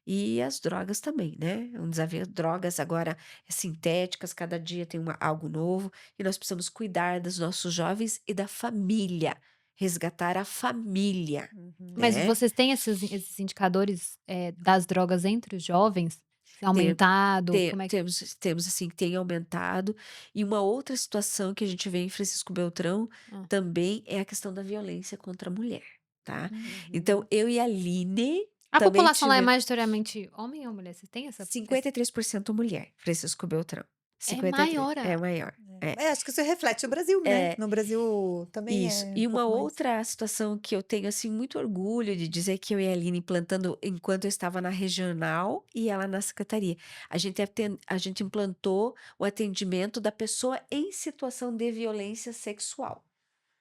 E as drogas também, né? É um desafio. Drogas agora sintéticas, cada dia tem algo novo. E nós precisamos cuidar dos nossos jovens e da família. Resgatar a família, Uhum. Mas né? vocês têm esses indicadores, das drogas entre os jovens? Tem Tem, aumentado? Como é que temos assim, que tem aumentado. E uma outra situação que a gente vê em Francisco Beltrão hã. também é a questão da violência contra a mulher, tá? Então, Uhum. eu e a Aline A também população lá é tivemos. majoritariamente homem ou mulher? Vocês têm esse 53% mulher, Francisco Beltrão. é 53, maior é a maior. É, É, acho que isso reflete o Brasil, né? é No Brasil também isso. é um E uma pouco mais. outra situação que eu tenho assim muito orgulho de dizer que eu e a Aline implantando enquanto eu estava na regional e ela na secretaria. A gente implantou o atendimento da pessoa em situação de violência sexual.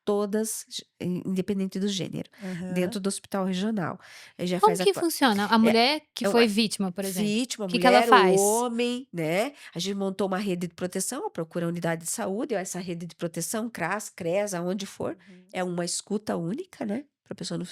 Todas, independente do gênero, Aham. dentro do hospital regional. Já como faz que funciona? A é, mulher que é foi uma vítima, por exemplo, vítima, o que ela mulher ou faz? homem, né? A gente montou uma rede de proteção, procura a unidade de saúde, essa rede de proteção, CRAS, CRES, aonde for, Uhum. é uma escuta única, né? Para a pessoa não.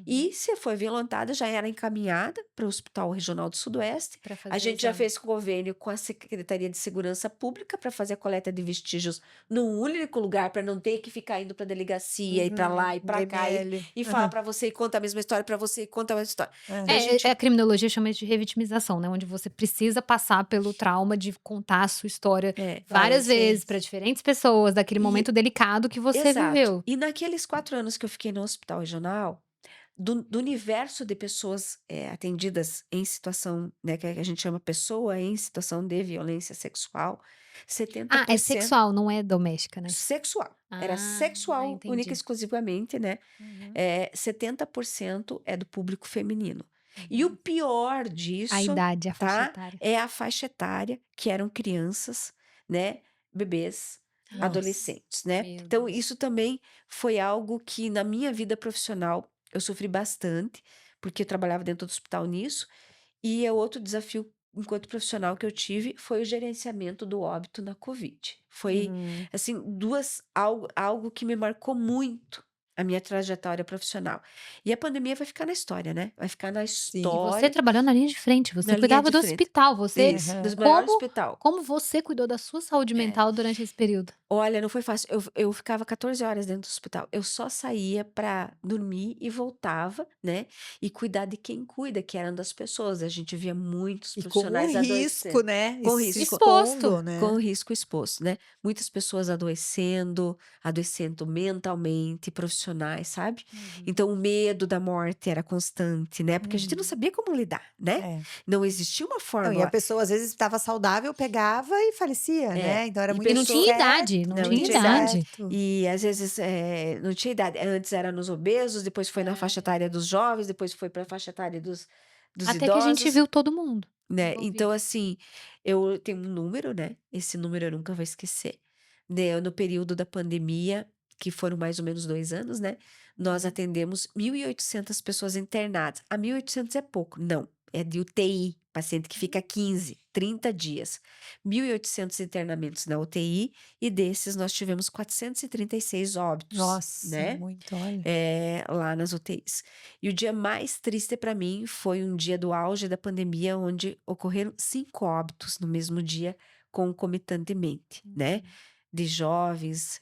E Uhum. se foi violentada, já era encaminhada para o Hospital Regional do Sudoeste. Pra A fazer o gente já exame. fez convênio com a Secretaria de Segurança Pública para fazer a coleta de vestígios num único lugar, para não ter que ficar indo para a delegacia, ir para Uhum. lá e para cá, DML. e falar Aham. para você e conta a mesma história para você e conta a mesma história. Então a Aham. gente A criminologia chama isso de revitimização, né, onde você precisa passar pelo trauma de contar a sua história várias Várias vezes para vezes. diferentes pessoas, daquele e momento delicado que você exato. viveu. E naqueles 4 anos que eu fiquei no hospital regional, do universo de pessoas, atendidas em situação, né, que a gente chama pessoa em situação de violência sexual, Ah, é 70% sexual, não é doméstica, né? sexual. Era Ah, sexual, única e entendi. exclusivamente, né? Uhum. 70% é do público feminino. E o Uhum. pior A disso, idade, a faixa tá? etária. É a faixa etária, que eram crianças, né? Bebês, Nossa. adolescentes, né? Meu Então, Deus. isso também foi algo que na minha vida profissional eu sofri bastante, porque eu trabalhava dentro do hospital nisso. E é outro desafio enquanto profissional que eu tive foi o gerenciamento do óbito na Covid. Foi, Uhum. assim, algo que me marcou muito a minha trajetória profissional. E a pandemia vai ficar na história, né? Vai ficar na Sim. E você história, trabalhou na linha de frente, você na linha cuidava de do frente. hospital, você Isso, Aham. dos melhores como hospital. como você cuidou da sua saúde É. mental durante esse período? Olha, não foi fácil. Eu ficava 14 horas dentro do hospital. Eu só saía para dormir e voltava, né? E cuidar de quem cuida, que eram das pessoas. A gente via muitos E com o profissionais risco, adoecendo. né? Com Se risco. Exposto. expondo, Com o né? risco exposto, né? Muitas pessoas adoecendo mentalmente, profissionais, sabe? Uhum. Então, o medo da morte era constante, né? Porque a gente não Uhum. sabia como lidar, né? É. Não existia uma Não, e a forma. pessoa às vezes estava saudável, pegava e falecia, né? Então era E muito E não tinha pessoa. idade, incerto, não Não, tinha não muito tinha idade. idade. incerto. E às vezes não tinha idade. Antes era nos obesos, depois foi na faixa etária dos jovens, depois foi para a faixa etária dos Até que a gente idosos, viu todo mundo né? Então, envolvido. assim, eu tenho um número, né? Esse número eu nunca vou esquecer. No período da pandemia, que foram mais ou menos 2 anos, né? Nós Uhum. atendemos 1.800 pessoas internadas. A 1.800 é pouco. Não, é de UTI. paciente que fica 15, 30 dias, 1.800 internamentos na UTI e desses nós tivemos 436 óbitos, Nossa, né? muito, olha. Lá nas UTIs. E o dia mais triste para mim foi um dia do auge da pandemia, onde ocorreram 5 óbitos no mesmo dia, concomitantemente, né? De jovens,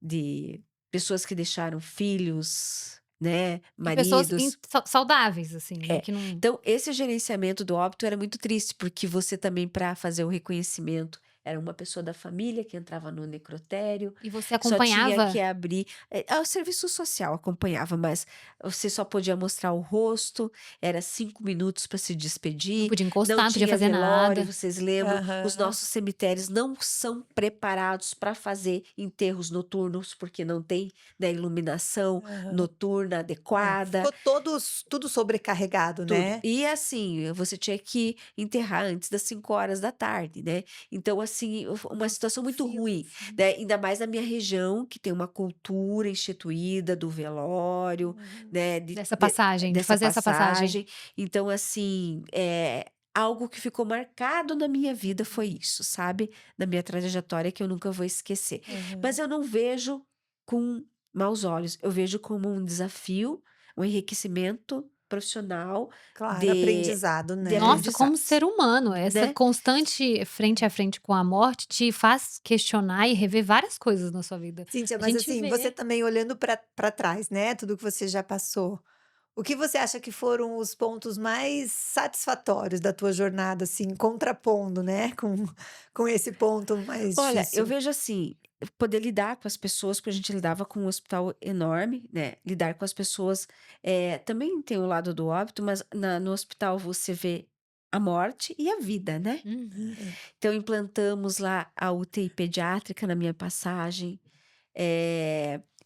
de pessoas que deixaram filhos, né? E pessoas Maridos. saudáveis, assim, né? É. Que não. Então, esse gerenciamento do óbito era muito triste, porque você também, para fazer o reconhecimento, era uma pessoa da família que entrava no necrotério, E você só tinha que acompanhava? abrir. O serviço social acompanhava, mas você só podia mostrar o rosto, era 5 minutos para se Não despedir, podia encostar, não não podia tinha fazer velório, nada. vocês lembram? Os Aham. nossos cemitérios não são preparados para fazer enterros noturnos, porque não tem, né, iluminação Aham. noturna adequada. Ficou tudo sobrecarregado, Tudo. né? E assim, você tinha que enterrar antes das 5 horas da tarde, né? Então, assim, uma situação muito ruim, né? Ainda mais na minha região, que tem uma cultura instituída do velório, né? Dessa passagem, de Dessa fazer essa passagem. passagem. Então, assim, algo que ficou marcado na minha vida foi isso, sabe? Na minha trajetória que eu nunca vou esquecer. Mas eu não vejo com maus olhos, eu vejo como um desafio, um enriquecimento profissional Claro, de aprendizado, de né? Nossa, como aprendizados, ser humano, essa né. constante frente a frente com a morte te faz questionar e rever várias coisas na sua vida. Cíntia, A mas gente assim, você vê. também olhando para trás, né, tudo que você já passou, o que você acha que foram os pontos mais satisfatórios da tua jornada, assim, contrapondo, né, com esse ponto mais Olha, eu difícil? vejo assim, poder lidar com as pessoas, porque a gente lidava com um hospital enorme, né, lidar com as pessoas, também tem o lado do óbito, mas no hospital você vê a morte e a vida, né. Uhum. Então implantamos lá a UTI pediátrica na minha passagem.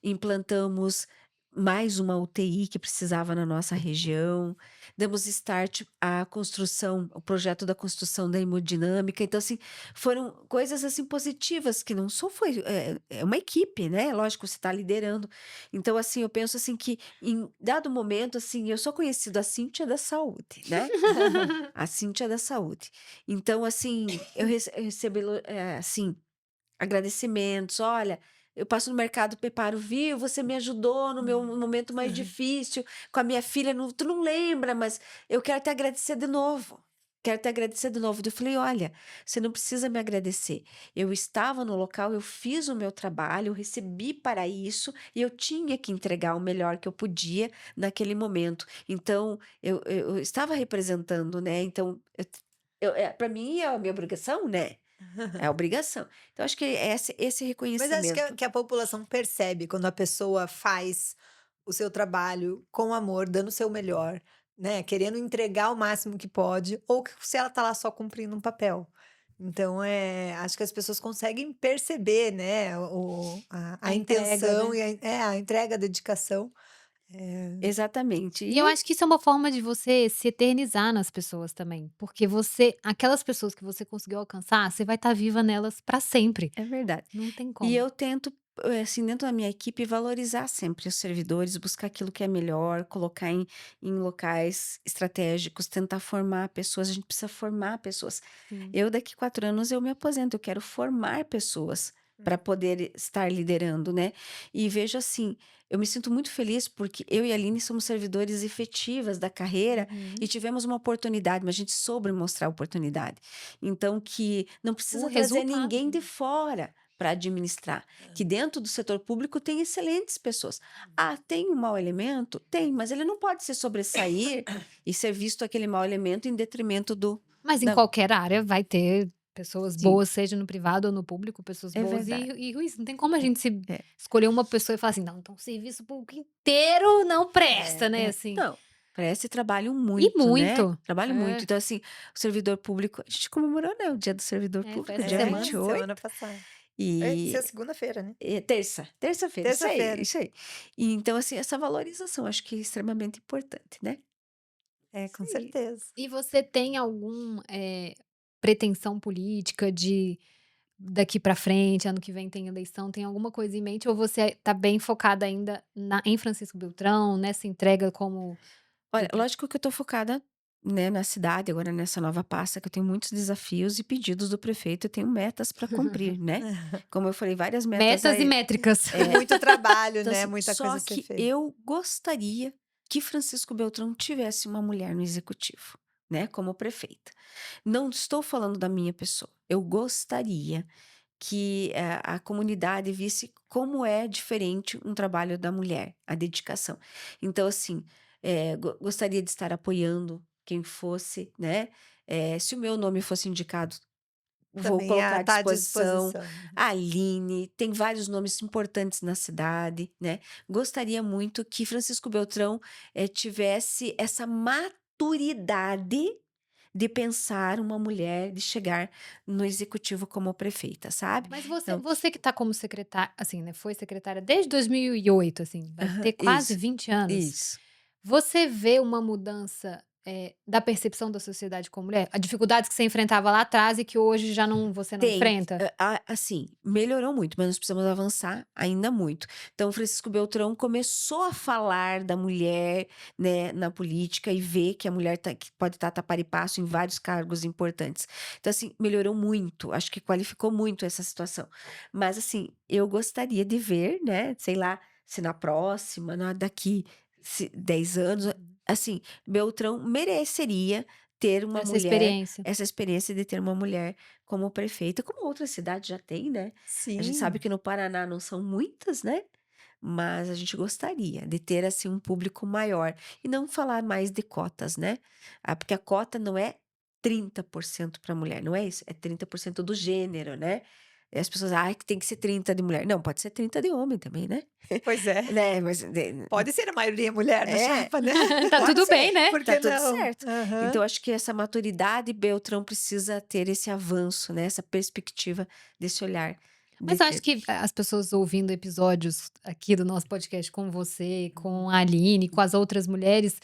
Implantamos mais uma UTI que precisava na nossa região, demos start à construção, o projeto da construção da hemodinâmica. Então, assim, foram coisas assim positivas que não só foi, é uma equipe, né? Lógico, você está liderando. Então, assim, eu penso assim que em dado momento, assim, eu sou conhecida a Cíntia da saúde, né? A Cíntia da saúde. Então, assim, eu recebo, assim, agradecimentos. Olha, eu passo no mercado, preparo, viu? Você me ajudou no meu momento mais difícil, com a minha filha. Tu não lembra, mas eu quero te agradecer de novo. Quero te agradecer de novo. Eu falei: olha, você não precisa me agradecer. Eu estava no local, eu fiz o meu trabalho, eu recebi para isso e eu tinha que entregar o melhor que eu podia naquele momento. Então, eu estava representando, né? Então, para mim é a minha obrigação, né? É a obrigação. Então, acho que esse Mas acho que reconhecimento. a população percebe quando a pessoa faz o seu trabalho com amor, dando o seu melhor, né, querendo entregar o máximo que pode, ou que se ela tá lá só cumprindo um papel. Então, acho que as pessoas conseguem perceber, né, a A entrega, intenção né? e a entrega, a dedicação. Exatamente. E eu E acho que isso é uma forma de você se eternizar nas pessoas também, porque aquelas pessoas que você conseguiu alcançar, você vai estar viva nelas para sempre. é verdade. Não tem E como. eu tento, assim, dentro da minha equipe, valorizar sempre os servidores, buscar aquilo que é melhor, colocar em locais estratégicos, tentar formar pessoas. A gente precisa formar pessoas. Sim. Eu, daqui 4 anos, eu me aposento. Eu quero formar pessoas para poder estar liderando, né? E vejo assim, eu me sinto muito feliz porque eu e a Aline somos servidores efetivas da carreira e Uhum. tivemos uma oportunidade, mas a gente soube mostrar a oportunidade. Então, que não O precisa trazer resultado, ninguém de né? fora para administrar, que dentro do setor público tem excelentes pessoas. Ah, tem um mau elemento? Tem, mas ele não pode se sobressair e ser visto aquele mau elemento em detrimento do Mas em da qualquer área vai ter pessoas sim, boas, seja no privado ou no público, pessoas é boas verdade. e ruins. Não tem como a É, gente se é, escolher uma pessoa e falar assim: "Não, então o serviço público inteiro não presta", né, é. assim. Não, parece trabalho E muito, né? muito. Trabalho muito. É, Então, assim, o servidor público, a gente comemorou, né, o Dia do Servidor foi Público, essa dia semana. 28, Semana passada. Isso é e segunda-feira, né? terça-feira, isso aí, Terça-feira. isso aí. E então, assim, essa valorização acho que é extremamente importante, né? É, Isso com aí. certeza. E você tem algum, pretensão política de daqui pra frente, ano que vem tem eleição, tem alguma coisa em mente ou você tá bem focada ainda em Francisco Beltrão, nessa entrega como Olha, secre lógico que eu tô focada né, na cidade, agora nessa nova pasta, que eu tenho muitos desafios e pedidos do prefeito, eu tenho metas para cumprir, né? Como eu falei, várias metas Metas e aí. métricas. Muito trabalho, Então, né? assim, Muita coisa só a ser que feita. eu gostaria que Francisco Beltrão tivesse uma mulher no executivo, né, como prefeita. Não estou falando da minha pessoa. Eu gostaria que a comunidade visse como é diferente um trabalho da mulher, a dedicação. Então, assim, gostaria de estar apoiando quem fosse, né? Se o meu nome fosse indicado, vou Também colocar à tá à disposição. disposição. A Aline, tem vários nomes importantes na cidade, né? Gostaria muito que Francisco Beltrão tivesse essa maturidade de pensar uma mulher, de chegar no executivo como prefeita, sabe? Mas você, Então, você que tá como secretária, assim, né? Foi secretária desde 2008, assim, vai ter quase isso, 20 anos. isso. Você vê uma mudança da percepção da sociedade com mulher? As dificuldades que você enfrentava lá atrás e que hoje já não, você não Tem, enfrenta? assim, melhorou muito, mas nós precisamos avançar ainda muito. Então, Francisco Beltrão começou a falar da mulher, né, na política e ver que a mulher que pode estar tapar e passo em vários cargos importantes. Então, assim, melhorou muito, acho que qualificou muito essa situação. Mas, assim, eu gostaria de ver, né, sei lá, se na próxima, daqui 10 anos, assim, Beltrão mereceria ter uma Essa mulher, experiência. essa experiência de ter uma mulher como prefeita, como outras cidades já têm, né? A gente sabe Sim. que no Paraná não são muitas, né? Mas a gente gostaria de ter assim um público maior e não falar mais de cotas, né? Porque a cota não é 30% para mulher, não é isso? É 30% do gênero, né? E as pessoas, que tem que ser 30 de mulher. Não, pode ser 30 de homem também, né? Pois é. Né? Mas Pode ser a maioria mulher na é, chapa, né? Tá pode tudo bem, ser, né? Por tá que tudo não? certo. Aham. Então, acho que essa maturidade, Beltrão precisa ter esse avanço, né? Essa perspectiva desse olhar. Mas De eu acho ter. que as pessoas ouvindo episódios aqui do nosso podcast com você, com a Aline, com as outras mulheres,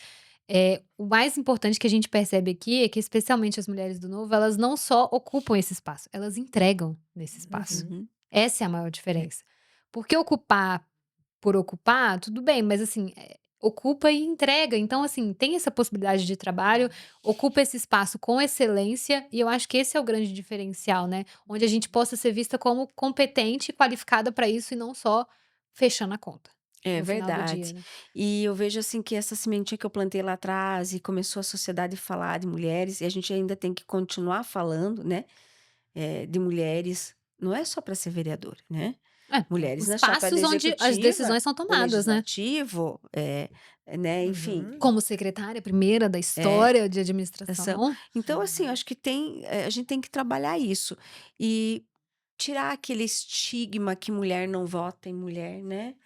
o mais importante que a gente percebe aqui é que, especialmente as mulheres do Novo, elas não só ocupam esse espaço, elas entregam nesse espaço. Uhum. Essa é a maior diferença. Porque ocupar por ocupar, tudo bem, mas assim, ocupa e entrega. Então, assim, tem essa possibilidade de trabalho, ocupa esse espaço com excelência, e eu acho que esse é o grande diferencial, né? Onde a gente possa ser vista como competente e qualificada para isso e não só fechando a conta É no final do dia, verdade. né? E eu vejo assim que essa sementinha que eu plantei lá atrás e começou a sociedade a falar de mulheres, e a gente ainda tem que continuar falando, né? De mulheres, não é só para ser vereadora, né? É, Mulheres os na chapa da passos onde as executiva, decisões são do tomadas, né? legislativo, né? Enfim, Uhum. Como secretária primeira da é, história de ação. administração. Então, assim, acho que a gente tem que trabalhar isso e tirar aquele estigma que mulher não vota em mulher, né?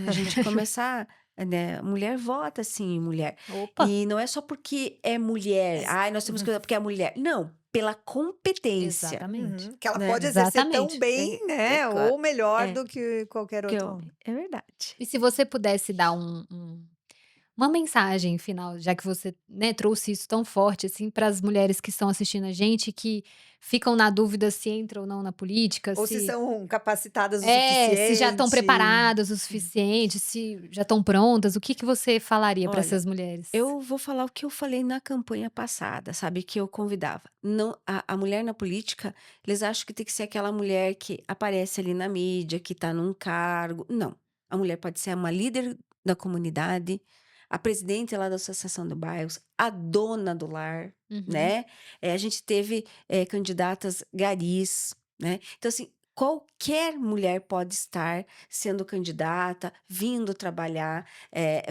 A gente começar, né? Mulher vota sim em mulher. Opa! E não é só porque é mulher. Ex- Ai, nós temos que porque é mulher. Não, pela competência, Exatamente. Que ela né? pode exercer tão Exatamente. bem, né? Claro. Ou melhor É, do que qualquer que outro homem. homem. É verdade. E se você pudesse dar uma mensagem final, já que você, né, trouxe isso tão forte, assim, para as mulheres que estão assistindo a gente, que ficam na dúvida se entram ou não na política, Ou se se são capacitadas o se já estão suficiente. preparadas o suficiente, se já estão prontas, o que que você falaria para Olha, essas mulheres? eu vou falar o que eu falei na campanha passada, sabe? Que eu convidava. Não, a mulher na política, eles acham que tem que ser aquela mulher que aparece ali na mídia, que está num cargo. Não. A mulher pode ser uma líder da comunidade, a presidente lá da Associação de Bairros, a dona do lar, Uhum. né? A gente teve candidatas garis, né? Então, assim, qualquer mulher pode estar sendo candidata, vindo trabalhar,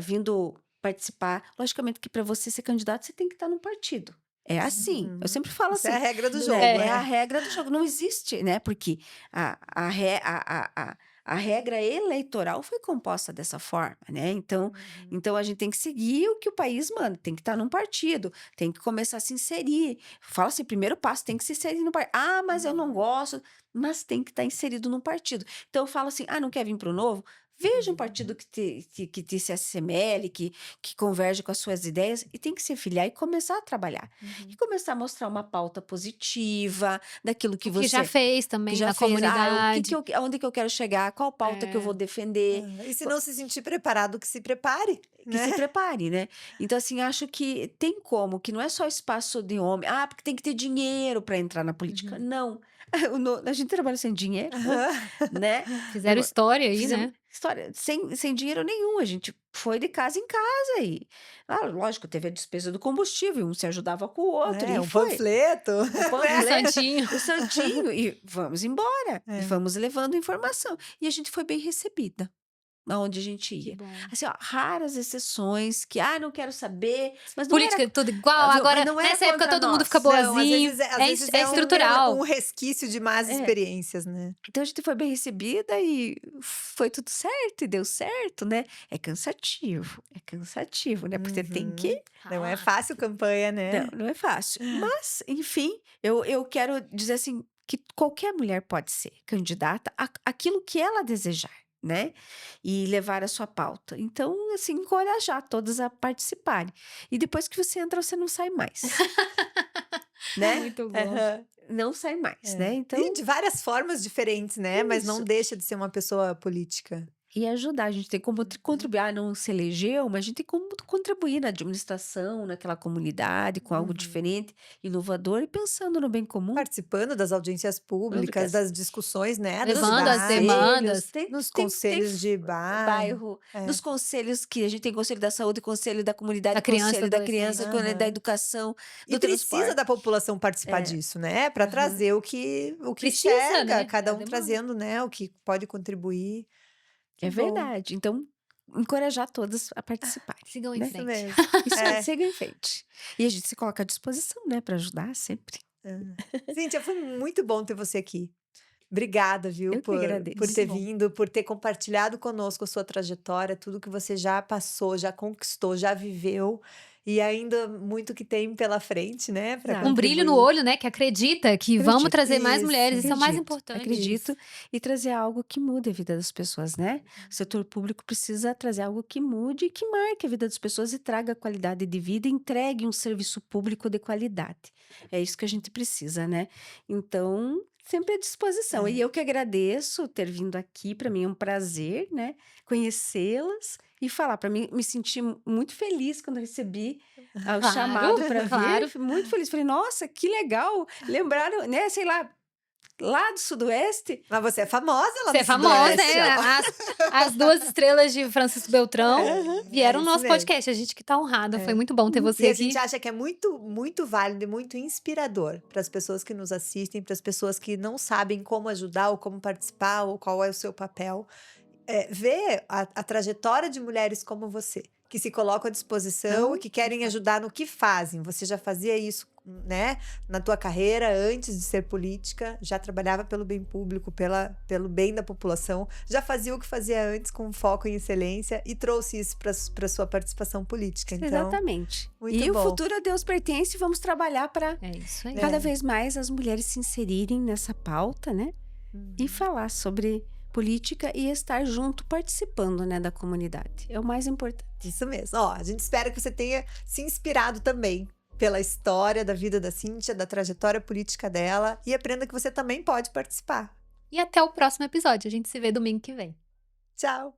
vindo participar. Logicamente que para você ser candidato, você tem que estar num partido. É assim. Eu Uhum. sempre falo Isso é a assim, regra do né? jogo, É a né? regra do jogo. Não existe, né? Porque a regra eleitoral foi composta dessa forma, né? Então a gente tem que seguir o que o país manda, tem que estar num partido, tem que começar a se inserir. Fala assim, primeiro passo, tem que se inserir no partido. Mas eu não gosto, mas tem que estar inserido num partido. Então eu falo assim, não quer vir para o Novo? Veja um partido que te se assemelhe, que converge com as suas ideias e tem que se filiar e começar a trabalhar. E começar a mostrar uma pauta positiva daquilo que O que já você fez que também já na fez. comunidade. Aonde que eu quero chegar, qual pauta que eu É. vou defender. E se não se sentir preparado, que se prepare, Que se né? prepare, né? Então, assim, acho que tem como, que não é só espaço de homem. Ah, porque tem que ter dinheiro para entrar na política. Não. A gente trabalha sem dinheiro, né? Fizeram história aí, Fizemos né? história sem dinheiro nenhum. A gente foi de casa em casa e, lógico, teve a despesa do combustível, um se ajudava com o outro e Um foi. panfleto. Um Um panfleto, santinho. o santinho e vamos embora. É. E vamos levando informação. E a gente foi bem recebida aonde a gente Que ia. bom. Assim, ó, raras exceções que, não quero saber, mas não Política era, é tudo igual, viu, agora mas não era nessa época contra todo mundo nós. fica Não, às boazinho. vezes, às É, vezes é estrutural. um resquício de más É. experiências, né? Então a gente foi bem recebida e foi tudo certo e deu certo, né? É cansativo, né? Porque tem que. Não é fácil campanha, né? Não é fácil. Mas, enfim, eu quero dizer assim que qualquer mulher pode ser candidata àquilo que ela desejar, né? E levar a sua pauta. Então, assim, encorajar todas a participarem. E depois que você entra, você não sai mais, né? Muito bom. Aham. Não sai mais, É. né? Então, E de várias formas diferentes, né? Mas não Isso. deixa de ser uma pessoa política. e ajudar. A gente tem como contribuir. Não se elegeu, mas a gente tem como contribuir na administração, naquela comunidade, com algo diferente, inovador e pensando no bem comum. Participando das audiências públicas, das discussões, né? Das Levando as cidades, demandas. nos conselhos de bairro. Nos conselhos que a gente tem conselho da saúde, conselho da comunidade, Da criança, conselho da adolescente. criança, conselho da Aham. educação, E do precisa transporte. da população participar disso, né? Para Aham. trazer o que Precisa, enxerga, né? cada É a um demanda. trazendo, né? O que pode contribuir. É Que bom. verdade. Então, encorajar todas a participarem. Sigam em né? Isso frente. mesmo. Isso É. aí, siga em frente. E a gente se coloca à disposição, né, para ajudar sempre. Cíntia, foi muito bom ter você aqui. Obrigada, viu, Eu que por agradeço. ter Muito bom. vindo, por ter compartilhado conosco a sua trajetória, tudo que você já passou, já conquistou, já viveu e ainda muito que tem pela frente, né? Para Exato. Um brilho no olho, né? Que acredita que vamos Acredito. trazer mais Isso, mulheres. Isso é o mais Acredito, importante. acredito. E trazer algo que mude a vida das pessoas, né? O setor público precisa trazer algo que mude e que marque a vida das pessoas e traga qualidade de vida e entregue um serviço público de qualidade. É isso que a gente precisa, né? Então, sempre à disposição. É. E eu que agradeço ter vindo aqui. Para mim é um prazer, né? Conhecê-las e falar. Para mim, me senti muito feliz quando recebi o Claro, chamado para vir. claro. Fui muito feliz. Falei, nossa, que legal. Lembraram, né? Sei lá do Sudoeste. Mas você é famosa lá Você no é famosa, Sudoeste, né? ó. As duas estrelas de Francisco Beltrão vieram É no isso nosso mesmo. podcast. A gente que tá honrada. É. Foi muito bom ter E você a aqui. gente acha que é muito, muito válido e muito inspirador para as pessoas que nos assistem, para as pessoas que não sabem como ajudar ou como participar ou qual é o seu papel. Ver a trajetória de mulheres como você, que se colocam à disposição e que querem ajudar no que fazem. Você já fazia isso, né, na tua carreira antes de ser política, já trabalhava pelo bem público, pelo bem da população, já fazia o que fazia antes com foco em excelência e trouxe isso para sua participação política. Então, Exatamente. muito E bom. o futuro a Deus pertence. Vamos trabalhar para É isso aí. cada vez mais as mulheres se inserirem nessa pauta, né? E falar sobre política e estar junto, participando, né, da comunidade. É o mais importante. Isso mesmo. Ó, a gente espera que você tenha se inspirado também pela história da vida da Cíntia, da trajetória política dela e aprenda que você também pode participar. E até o próximo episódio. A gente se vê domingo que vem. Tchau!